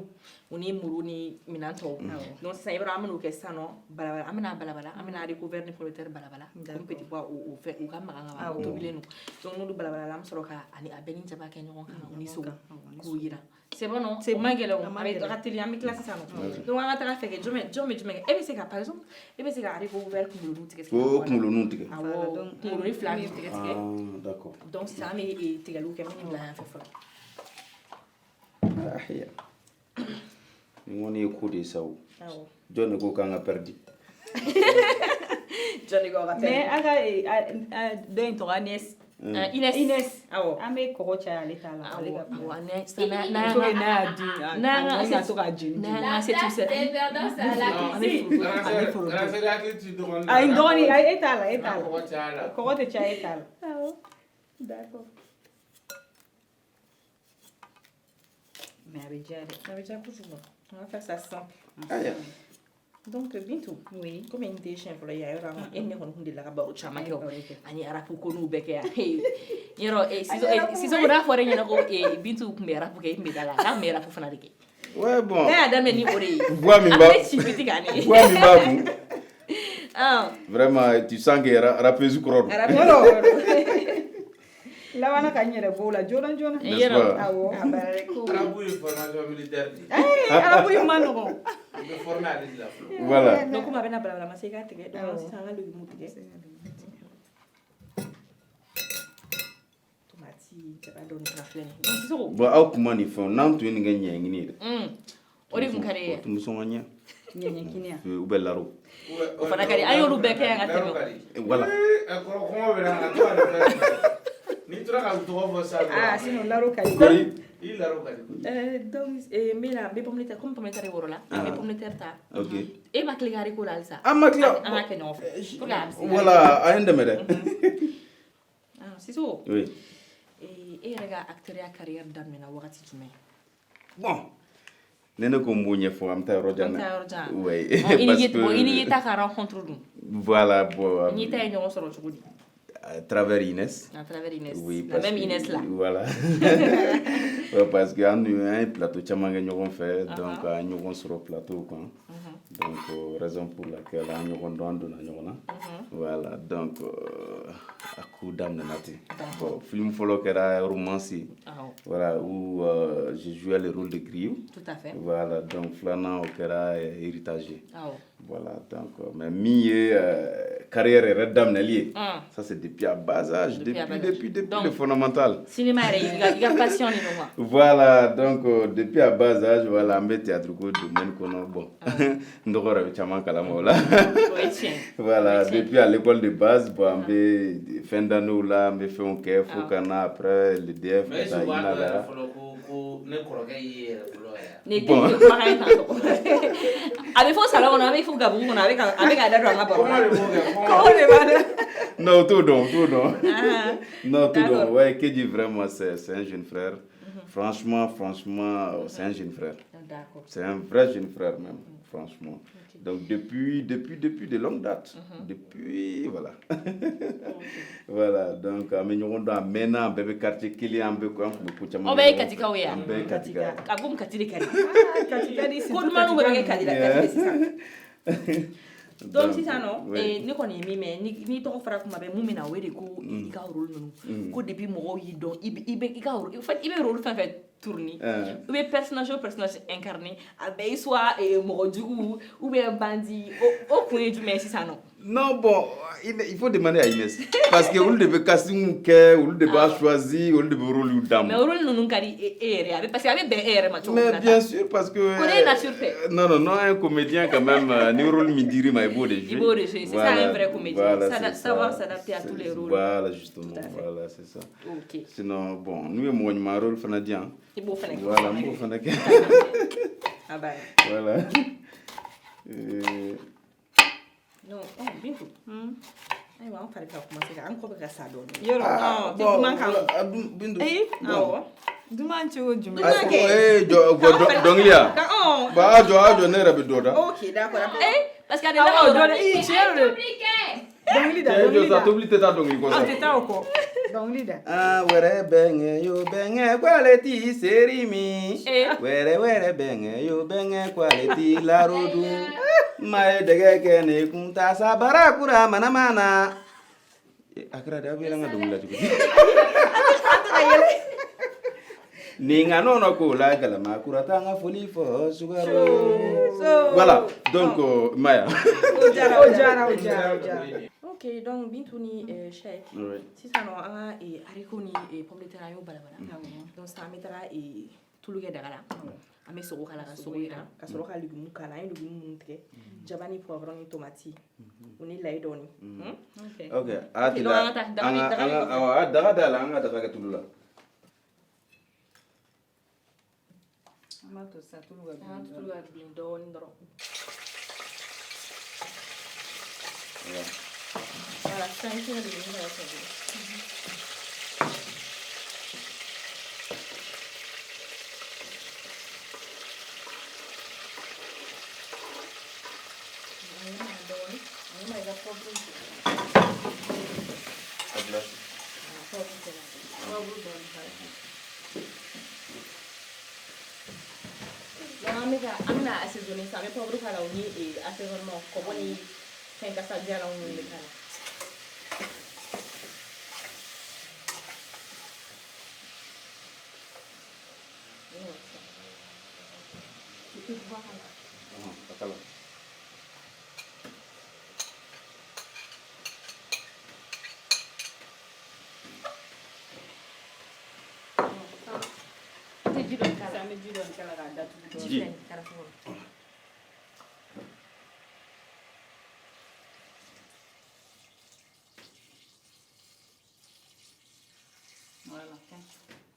uni muru ni minanto donc ça y va amano ke sano balabala amana balabala amana haricots verts ni pomme de terre balabala comme petit pois ou fait ou kamanga to bilenu donc nous balabala lam soroka ani abeni jaba ke nyon kana uni sogo kuyira c'est bon non c'est mangelo avec rateli ami classe sano donc on va tra fait que jome et bien c'est que par exemple et bien c'est que haricots verts comme le qu'est-ce que comme le nou tige donc pour les flammes d'accord donc ça mais tigalu ke mini bla fa ngoni ko de saw John ko kanga perdi Johnny go rappel mais aga do to Agnès Inès awo ame ko cha leta la alega wane na to ga jini na c'est tout ça perdant ça la cuisine ay ndoni ay etala ko te cha etala d'accord mais avec déjà on va faire ça simple. Donc Bintou, oui, comme une déchet pour les ailleurs, on est on dit la bas au chamaco, ani arapu konu beke. Yero si so ra fore nyana ko e Bintou mera pour que me dala, la mera pour fanarike. Ouais bon. Mais adam ni ori. Bois mi ba. Bois mi ba bu. Ah. Vraiment tu sens que rapezu kro. La wana kanyere bola jona yero awo abare ko arabu formation militaire arabu mano de former à l'islam voilà donc comme avec na bla masika tege donc si ça nga le mutige tomati c'est pas donné traflen donc c'est ça bon au comment ni font nan tu ni gagner ngini ori mukare tu musonganya nyanya kinia u bellaro o fana kari ayo lu beke nga teme voilà ko ko be na to ni tura ka to fo sa sinon laro kali il laro kali donc mira be pomme de terre comme pomme de terre worola be pomme de terre ta OK e makli gari ko lalsa makla amake no voilà a ende mere c'est ça oui et rega acteur ya carrière damena wakati jume bon nene ko mbuñe fo am tay rojana oui ini yeta ka rencontre dum voilà bon ni tay ñoo soro ci gudi à travers Inès. À travers Inès. Oui, la même Inès là. Voilà. Parce qu'il y a un plateau qui a fait, donc nous sur le plateau. Quoi. Donc, raison pour laquelle nous avons donné. Voilà, donc, à coup d'âme. Bon, film follow qui era romancier. Voilà, où j'ai joué le rôle de Griot. Tout à fait. Voilà, donc, Flanant qui era héritager. Voilà, donc, mais mi carrière est redame liée. Ça c'est depuis à bas âge, depuis donc, le fondamental. Cinéma, il y a passion les noirs. Voilà, donc depuis à bas âge, voilà, mais théâtre quoi domaine qu'on a bon. Ndoko rabi chama kalamola. Voilà, depuis à l'école de base, bon, mais fin d'année là, mais fait un kef, au cana après le DF, mais ça y là. Bon. Avec faux salon, on avait faux gabou, on avait adadra là-bas. Comment les va? Non, tout donc. Non, tout donc. Ouais, que dit vraiment, c'est un jeune frère. Franchement, c'est un jeune frère. D'accord. C'est un vrai jeune frère même, franchement. Donc depuis de longue date. Depuis, voilà. Voilà, donc, nous avons maintenant un bébé quartier qui est un peu comme le on va y katika ouya. Katika. Kabum katili kari. Katika di. Koduma nous va kadila kari c'est ça. Donc si ça non et ni connait mais ni to fara kuma be mumina wede ko i ka rôle non ko depuis mo yi don i ka rôle en fait i be rôle fait tourner ou bien personnage incarné abe soit mo dugu ou bien bandit au coin du mais si ça non. Non bon, il faut demander à Inès parce que on devait casting que on devait choisir, on devait rôle ou dame. Mais rôle non kari parce que avec BR ma mais bien sûr parce que non un comédien quand même ni rôle mi diri mais beau de jouer. Il beau de jouer, c'est ça un vrai comédien. Ça savoir s'adapter à tous les rôles. Voilà justement, voilà c'est ça. OK. Sinon bon, nous moi ma rôle fanadien. Il beau fanak. Voilà, beau fanak. Ah bah. Voilà. Non, Bintou. Ai wa fare ka kuma sai an ko ga sado ne. Yoro ti kuma kan Bintou. Awo. Duman ci won juma. Dongia. Ba ajo ne rabi doda. OK, d'accord. Parce qu'il y a des gens Dongli da. Ça t'oublie ta dongi ko. Ah, t'es ta ko. Donc leader. Ah, were benge yo benge quality serimi. Were benge yo benge quality la rodu. Mai dege kene kunta sabara kura mana mana. Akira da bilang ngadung la juga. Ninga nono ko la galama kura tanga foli fo sugaro. Voilà, donc Maya. Ojara. Ok, donc Bintouni Cheikh. Si ça non a et haricot ni pomme de terre yo balabala. Donc ça mettra et tout le dagala. Ame soro kala ka soro ira ka soro ka legume kala ay legume mun tigɛ jabani poivron ni tomati uni layi dɔɔni. Ok, atila anga daga dala anga daga ka tulula. Ama to sa tulu ga bilen dɔɔni dɔrɔn. Voilà, ça ici on est dans la salle. Amina assaisonner ça mais poivre kala oni et assaisonnement comme on y fait ka sa dia la on le kala. Tu peux voir là.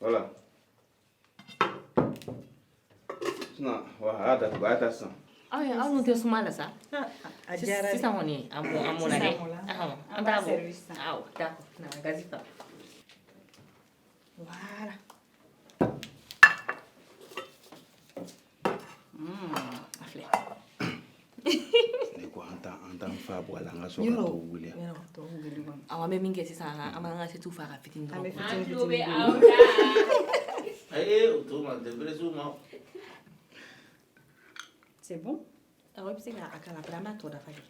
Voilà. Non, ada atas. Ah ya, não tem sumala sa. Ajara. Sisa moni, amona ne. Anda bo. Ah, tá. Na gazeta. Voilà. Afle. Ko antan fa bo ala nga so ka to wuli. Awa me mingi sisa amanga se tu fara fitin do. Ame fitin. C'est bon? Alors, c'est à la brama toi d'affaire.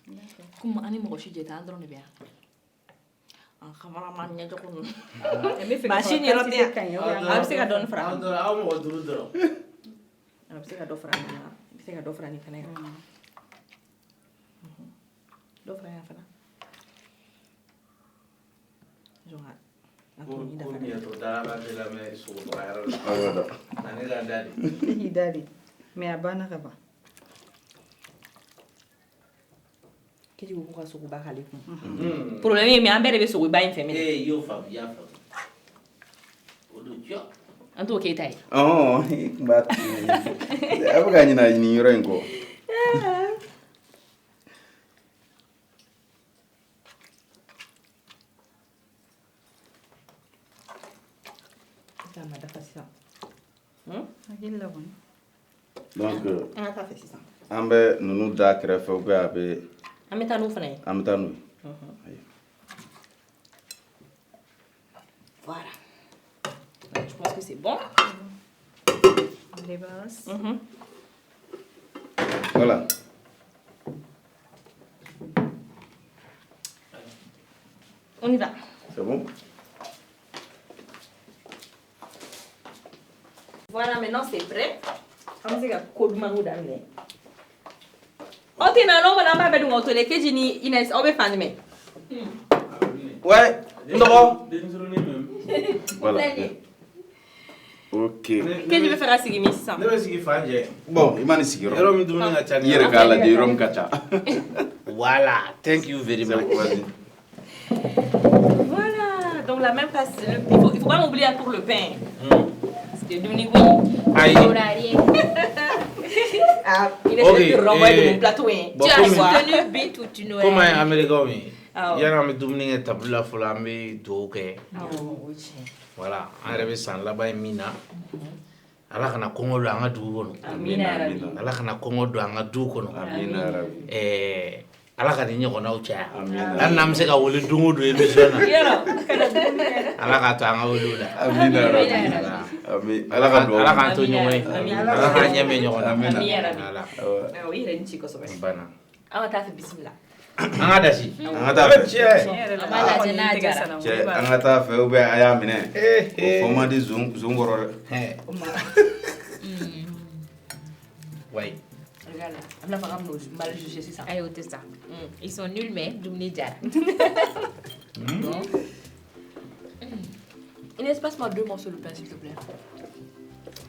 Comme on est moche, j'ai tendre le bien. En cameraman, il y a de machine, il y a de canyon. C'est à donner fra. C'est à d'offrir. C'est à d'offrir. D'offrir à faire. Daddy. Mais à Banaraba. Qu'est-ce que vous pouvez sauver par aller? Problème, mais un bel bébé sauver par une femme. Eh, yo femme, ya femme. Odu en tout cas, taille. Oh, but apa kan ni orang ko. Ça m'a fait ça. Donc, on a fait ça. ambe nunu da krefe ou bien abe. Ameta nous fana. Ameta nous. Voilà. Je pense que c'est bon. On débarrasse. Voilà. On y va. C'est bon? Voilà, maintenant c'est prêt. On va faire quoi de mango dans le. On tient un homme dans ma belle ou les que j'ai Inès, on va faire mais. Ouais. Non. Voilà. Ok. Qu'est-ce que je vais faire à Sigimi ça? Bon, il m'a dit Voilà, thank you very much. Voilà, donc la même place. Il faut pas m'oublier pour le pain. Parce que Dominique, oui. Aïe. Il est sur le plateau. Tu as soutenu Bint ou tu n'aurais Comment est américain? Il y a un Dominique tabula folamé doke. Voilà, on rêve sans là-bas mina. Allah kana kongo do anga du kono. Amina rabi. Allah kana kongo do anga du kono. Amina rabi. ala ka ni ɲɔgɔn naw caya hali n'an bɛ se ka wele don o don émission na ala ka to an ka wele o la amina ala ka to ɲɔgɔn ye ala ka ɲɛmɛ ɲɔgɔn na ala o yɛrɛ ni ci kosɛbɛ bana an ka taa fɛ bisimila an ka dasi an ka taa fɛ cɛ an ka taa fɛ ou bien a y'a minɛ o fɔ man di zon kɔrɔ dɛ ouais. Regarde, on a pas mal jugé, c'est ça. Allez, c'est ça. Ils sont nuls, mais Doumni Djara. Inès, passe-moi 2 morceaux de pain, s'il te plaît.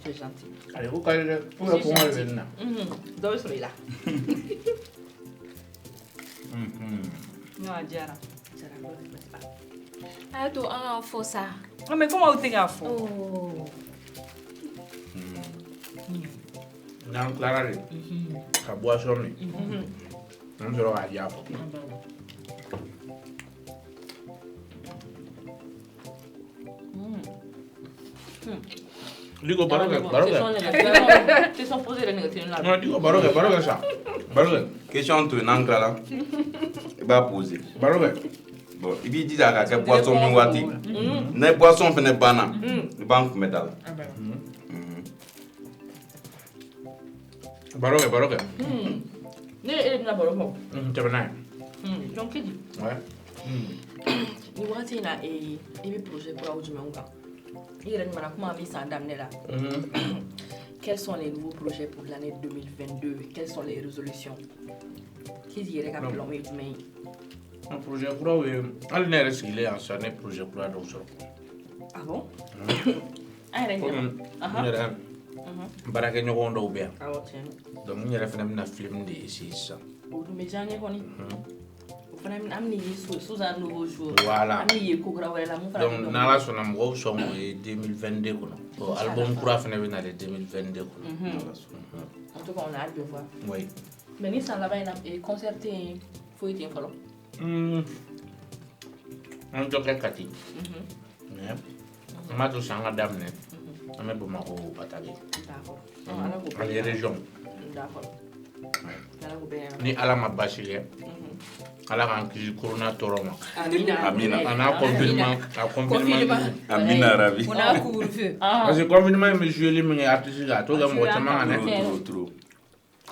C'est gentil. Allez, vous allez pour le point de vue là. Deux celui-là. Non, Diara. Ah, toi, on faut ça. Ah, mais comment vous t'es fou? Oh. N'an clara de ka boisson min an sɔrɔ k'a diya fɔ Digo baro kɛ Ils sont posés les négatives là. non digo baro kɛ sa baro kɛ question to n'an tilala i b'a poser baro kɛ bon i b'i jija ka kɛ boisson min waati ne boisson fɛnɛ banna i b'an kunbɛ da la baro kɛ Ne est na baro mo. tɛmɛ n'a ye Donc qui dit ouais ni waati na i bɛ projet kura o jumɛnw kan i yɛrɛ ɲuman kuma min san daminɛ la quels sont les nouveaux projets pour l'année 2022 quelles sont les résolutions qui dit yɛrɛ ka plan ye jumɛn ye projet kuraw ye hali ne yɛrɛ sigilen yan sisan ne projet kura dɔw sɔrɔ ah bon an yɛrɛ ɲɛ n yɛrɛ baarakɛɲɔgɔn dɔw bɛ yan awɔ tiɲɛ donc n yɛrɛ fɛnɛ bɛna film de essayer sisan o dun bɛ diya n ye kɔni o fana an bɛ ye sous un nouveau jour voilà an bɛ ye ko kura wɛrɛ la mun fana donc n'ala sɔnna mɔgɔw sɔn o ye 2022 kɔnɔ bon album kura fɛnɛ bɛ nalen 2022 kɔnɔ en tout cas on a hâte de voir oui mais ni san laban in na concert tɛ yen foyi tɛ yen fɔlɔ an tɔ kɛ Kati mais n b'a to san ka daminɛ an bɛ Bamakɔ attaquer ani région d'accord ni ala ma basi kɛ ala k'an kisi corona tɔɔrɔ ma amina a n'a confinement amina rabi On a couvre-feu. parce que confinement in bɛ jouer min kɛ artiste la a t'o kɛ mɔgɔ caman kan dɛ trop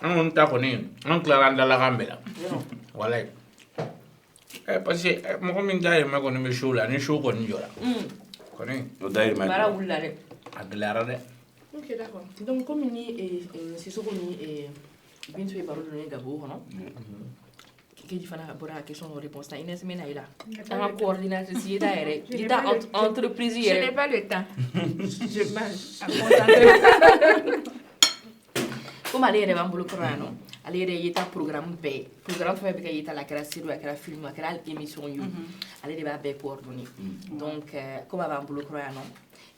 an kɔni ta kɔni an tilara an dalakan bɛɛ la walayi parce que mɔgɔ min dayirimɛ kɔni bɛ show la ni show kɔni jɔra kɔni o dayirimɛ baara wulila dɛ a gɛlɛyara dɛ ok d'accord donc comme ni Sissoko ni Bintu ye baro dɔn Gabo kɔnɔ Keji fana bɔra question de réponse na Inès mena ila an ka coordinatrice ye ta yɛrɛ ye ta entreprise Je yɛrɛ n'ai pas le temps. Je mal à comme ale yɛrɛ b'an bolo kɔrɔ yan nɔ ale yɛrɛ ye ta programme bɛɛ programme fɛn bɛ kɛ ye ta la a kɛra série a kɛra film a kɛra émission ye ale de b'a bɛɛ coordonné donc comme a b'an bolo kɔrɔ yan nɔ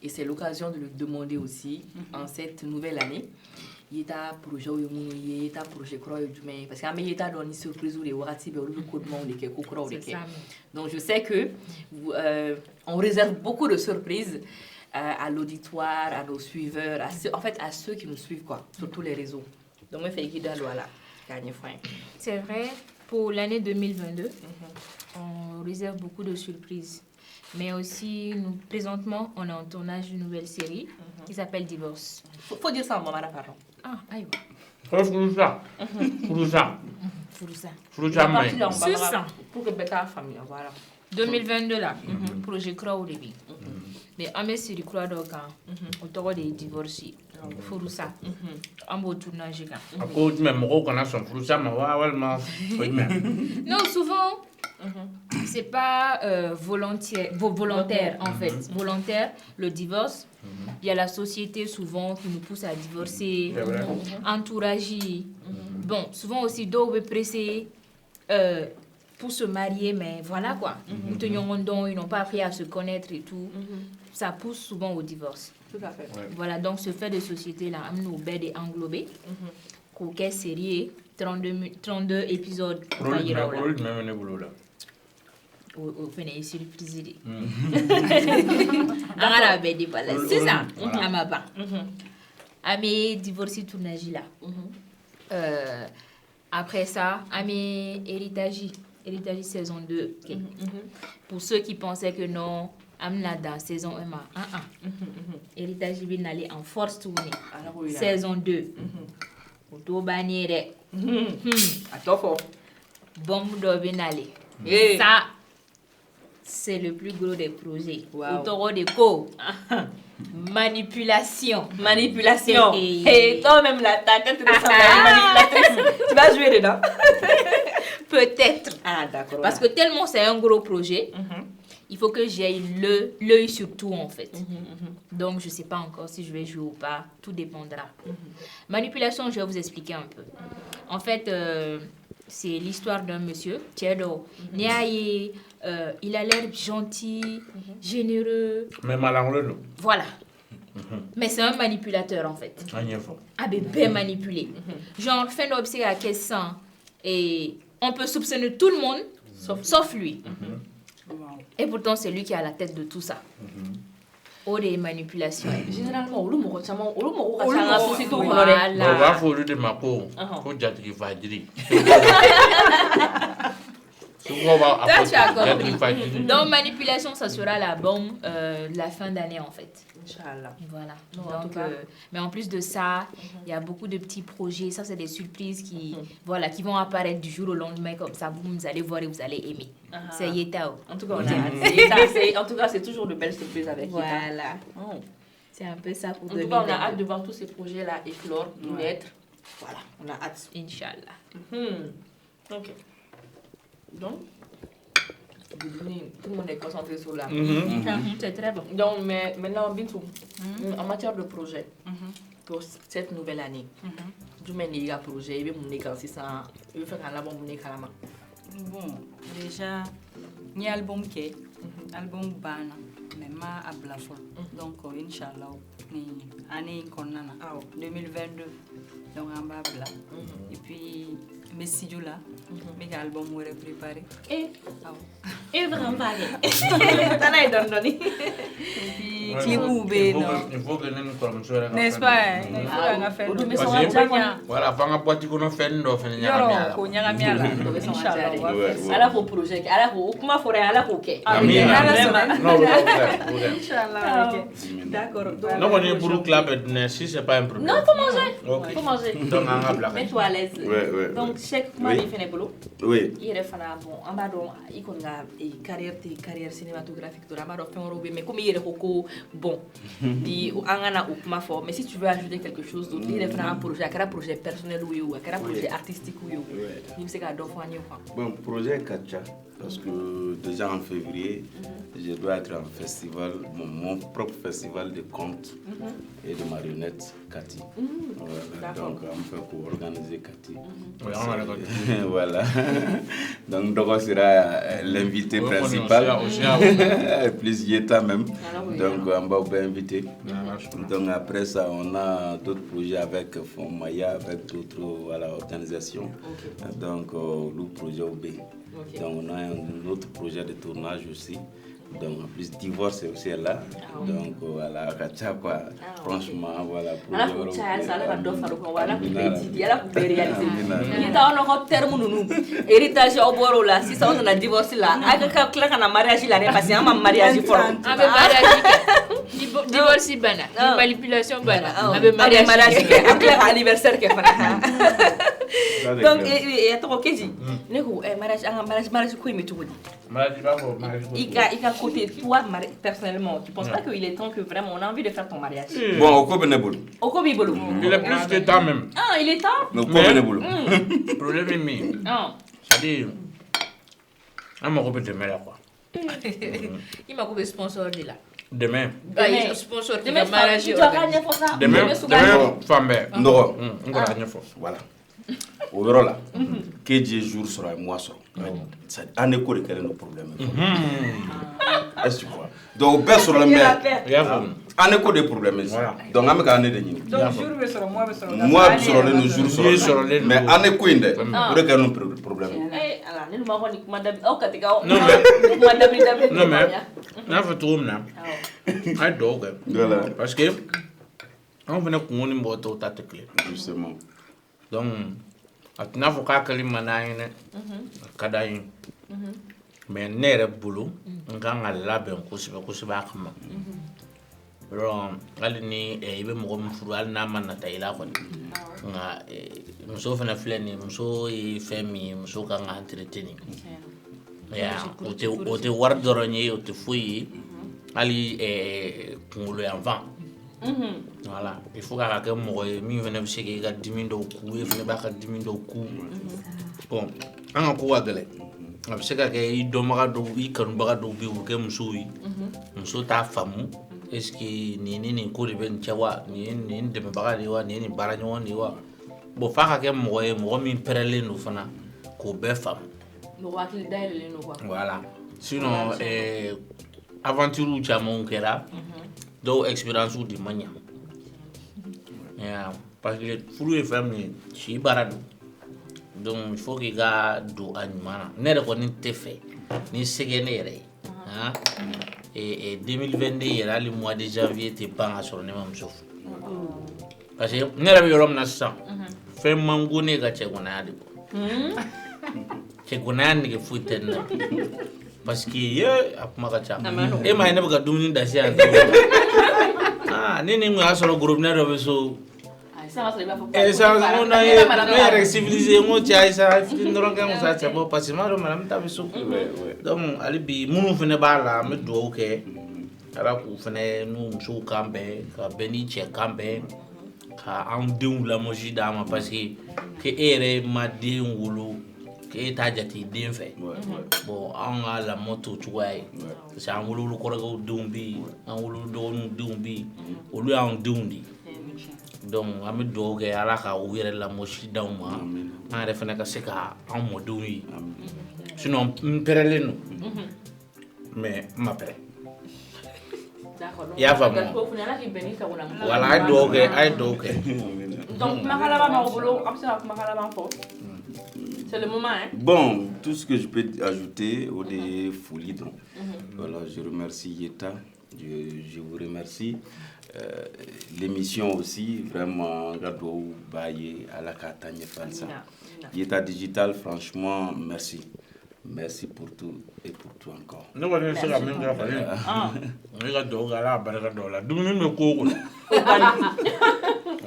et c'est l'occasion de lui demander aussi en cette nouvelle année yeta projet ye minnu ye yeta projet kuraw ye jumɛn ye parce que an bɛ yeta dɔn ni surprise de wagati bɛɛ olu bɛ ko dumanw de kɛ ko kuraw de kɛ donc je sais que on réserve beaucoup de surprises à l'auditoire, à nos suiveurs, en fait à ceux qui nous suivent quoi, sur tous les réseaux. Donc, je fais guider là. C'est vrai, pour l'année 2022, on réserve beaucoup de surprises. Mais aussi, nous, présentement, on est en tournage d'une nouvelle série qui s'appelle Divorce. Faut dire ça en moment, pardon. Ah, aïe. Furusa. C'est ça. Pour que Beta famille, voilà. 2022 là, projet Crow au début. Mais on met sur le Crow donc on doit des divorcer. Furusa. On va tourner à cause même mɔgɔw kana sɔn furusa ma walima non souvent c'est pas volontaire en fait volontaire le divorce il y a la société souvent qui nous pousse à divorcer entourage bon souvent aussi d'autres pressés pour se marier mais voilà quoi ils n'ont pas appris à se connaître et tout ça pousse souvent au divorce. Tout à fait. Voilà, donc ce fait de société-là, nous est englobé. Quelle série, 32 épisodes. Au fait, surprise. C'est ça, à ma part. À mes divorcés tournage là. Après ça, Ami Héritage saison 2. Okay. Pour ceux qui pensaient que non, Amna dans saison 1. Héritage vient aller en force tournée. Saison 2. Auto bannière. Attends, Bombe d'obin aller. Ça, c'est le plus gros des projets. Auto de co. Manipulation. Et toi-même, là, quand tu manipulatrice, tu vas jouer dedans. Peut-être. Ah, d'accord. Parce que tellement c'est un gros projet, il faut que j'aie l'œil sur tout, en fait. Donc, je ne sais pas encore si je vais jouer ou pas. Tout dépendra. Manipulation, je vais vous expliquer un peu. En fait, c'est l'histoire d'un monsieur, Tiedo. Il a l'air gentil, généreux. Mais malheureux. Voilà. Mais c'est un manipulateur, en fait. Ah, bien manipulé. Genre, fait d'observer à quel sens. Et on peut soupçonner tout le monde, sauf lui. Et pourtant, c'est lui qui a la tête de tout ça. Oh, des manipulations. Généralement, on donc, manipulation, ça sera la bombe la fin d'année, en fait. Inch'Allah. Voilà. Donc, mais en plus de ça, il y a beaucoup de petits projets. Ça, c'est des surprises qui vont apparaître du jour au lendemain. Comme ça, vous allez voir et vous allez aimer. C'est Yetao. En tout cas, en tout cas, c'est toujours de belles surprises avec Yeta. Voilà. C'est un peu ça pour 2022. En tout cas, on a hâte de voir tous ces projets-là éclore, naître. Voilà, on a hâte. Inch'Allah. Ok. Donc, tout le monde est concentré sur la c'est très bon. Donc, mais maintenant, Bintou, en matière de projet, pour cette nouvelle année, du mène les projets, il va faire un album. Bon, déjà, il y a album qui est album Bana, mais ma à Blafol. Donc, Inch'Allah, année 2022, donc en bas bla. Et puis, mes studios là, mes albums vont être préparés. Et vraiment pas. Et puis, clip ou il faut que nous commencions. N'est-ce pas? Il faut qu'on fasse. Voilà, faut qu'on boite qu'on fait une offre. Inch'Allah. Alors pour projet, alors comment faire alors OK. Inch'Allah. D'accord. Non, on est pour clap si c'est pas un problème. Non, faut manger. Donc on a blague. Mets-toi à l'aise. Donc chaque mois il fait des boulot. Oui. Il est fan bon en bas donc il connaît carrière cinématographique de la maro fait robé mais comme il est bon dit angana ou ma forme mais si tu veux ajouter quelque chose d'autre il est fan un projet personnel ou un projet artistique ou il sait qu'à d'offrir bon projet Kacha parce que déjà en février je dois être en festival mon propre festival de contes et de marionnettes Kati. Donc on fait pour organiser Kati. Voilà. Donc Dogo sera l'invité principal. Plus Yeta même. Donc on va vous inviter. Donc après ça on a d'autres projets avec Fonds Maya, avec d'autres organisations. Donc le projet OB. Donc on a un autre projet de tournage aussi. Donc en plus divorce aussi là. Donc voilà, Kacha quoi. Franchement voilà pour héritage au boro là si ça on a divorcé là aka kla kana mariage là parce que un mariage pour divorce bana manipulation bana mariage aka anniversaire que donc et attends keji neko mariage ko mi tout côté toi personnellement tu penses pas qu'il est temps que vraiment on a envie de faire ton mariage bon au Kobenebolo il est plus que temps même il est temps au Kobenebolo problème est c'est-à-dire on m'a coupé demain là quoi il m'a coupé sponsor de là demain sponsor de mariage demain femme non on va gagner force voilà au bureau là que Dieu jour sera mois sera année quoi de quel problème est-ce que tu crois donc personne le met année quoi de problème donc on va année de nuit donc jour be sera mois sera le jour sera mais année quoi inde pour que nous problème ala ni ma honi madame o katika non mais madame non mais na fa tout na ai dog voilà parce que on venait qu'on ni moto tête clé justement donc atina fo ka kalima na yin kada yin mais ne yɛrɛ bolo n kan ka labɛn kosɛbɛ a kama hali ni I bɛ mɔgɔ min furu hali n'a ma nata I la kɔni nka muso fana filɛ nin muso ye fɛn min ye muso kan ka entretenir o tɛ wari dɔrɔn ye o tɛ foyi ye hali kunkolo yanfan voilà il faut k'a kɛ mɔgɔ ye min fana bɛ se k'i ka dimi dɔw ku e fana b'a ka dimi dɔw ku bon an ka ko ka gɛlɛn a bɛ se ka kɛ I dɔnbaga dɔw I kanubaga dɔw bɛ yen o bɛ kɛ musow ye muso t'a faamu est-ce que nin ko de bɛ nin cɛ wa nin dɛmɛbaga de wa nin baara ɲɔgɔn de wa bon f'a ka kɛ mɔgɔ ye mɔgɔ min pɛrɛnlen don fana k'o bɛɛ faamu mɔgɔ hakili dayɛlɛlen don quoi voilà sinon aventure camanw kɛra dɔw expérience de ma ɲa parce que furu ye fɛn min ye si baara don donc il faut k'i ka don a ɲuman na ne yɛrɛ kɔni tɛ fɛ ni se kɛ ne yɛrɛ ye 2022 yɛrɛ hali mois de janvier tɛ ban ka sɔrɔ ne ma muso furu parce que ne yɛrɛ bɛ yɔrɔ min na sisan fɛn man go ne ka cɛgɔnaya de bɔ cɛgɔnaya nege foyi tɛ ne na parce que a kuma ka ca e ma ye ne bɛ ka dumuni dasi yan ni nin kun y'a sɔrɔ gorobinɛ dɔ bɛ so ne yɛrɛ civilisé n ko cɛ ayi sa fitini dɔrɔn kɛ n sa cɛ bɔ parce que m'a dɔn madame ta bɛ so donc hali bi minnu fana b'a la an bɛ dugawu kɛ ala k'u fana n'u musow kan bɛn ka bɛn ni cɛ kan bɛn ka an denw lamɔsi d'a ma parce que e yɛrɛ ma den wolo k'e t'a jate den fɛ bon an ka lamɔ t'o cogoya ye parce que an wololu kɔrɔkɛw denw bɛ yen an wololu dɔgɔninw denw bɛ yen olu y'an denw de donc an bɛ dugawu kɛ ala ka u yɛrɛ lamɔsi d'anw ma an yɛrɛ fana ka se ka an mɔdenw ye sinon n pɛrɛnlen don mais n ma pɛrɛn i y'a faamu voilà a ye dugawu kɛ donc kumakan laban b'aw bolo a bɛ se ka kumakan laban fɔ. C'est le moment, hein? Bon, tout ce que je peux ajouter au des folies, donc. Voilà, je remercie Yeta, je vous remercie. L'émission aussi, vraiment, Gado Baye, Alakatanye Fansa. Yeta Digital, franchement, merci. Merci pour tout et pour tout encore. Ne va pas faire la même chose. On est là-dedans, on est là-dedans. D'où nous me courons.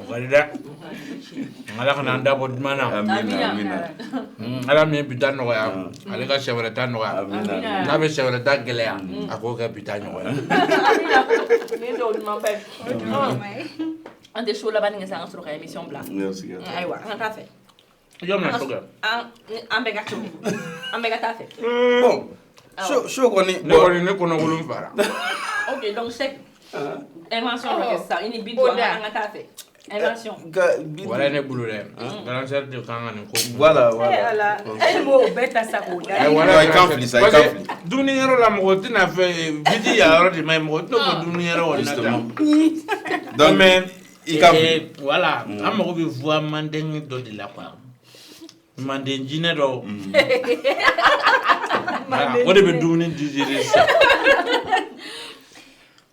Voilà. Ala kana anda bod mana amina ala mi bita no ya ale ka chevre ta no ya na be chevre ta gelea ako ka bita no ya amina ni do ma pe ande show la bani ngasa sur émission blanc merci aywa on ta fait yo na soga an be ga ta fait bon show ko ni ne ko no wolum fara OK donc c'est invention que ça ini bidou an ta fait invention voilà ne boulot là garantir de kan ngani ko voilà elle mo beta sa ko da voilà conflit ça conflit dumuni yero la mo tina fe bidi ya ro di mai mo to ko dumuni yero wona donc mais voilà am ko bi voix mandeng do de la part mandeng jine do o de be dumuni digere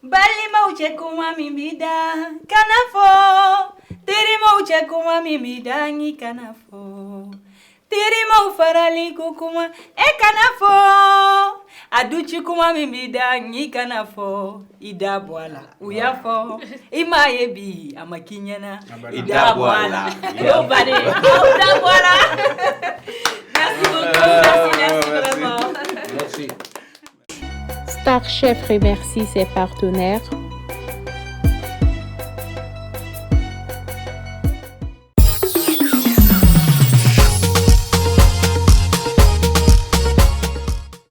Bali mauche kuma mimida kanafo Tiri mauche kuma mimida ngi kanafo Tiri mau farali kukuma kanafo Aduchi kuma mimida ngi kanafo Ida bwala uyafo Ima yebi amakinyana Ida bwala Yo bade Ida bwala Merci beaucoup merci vraiment merci Star Chef remercie ses partenaires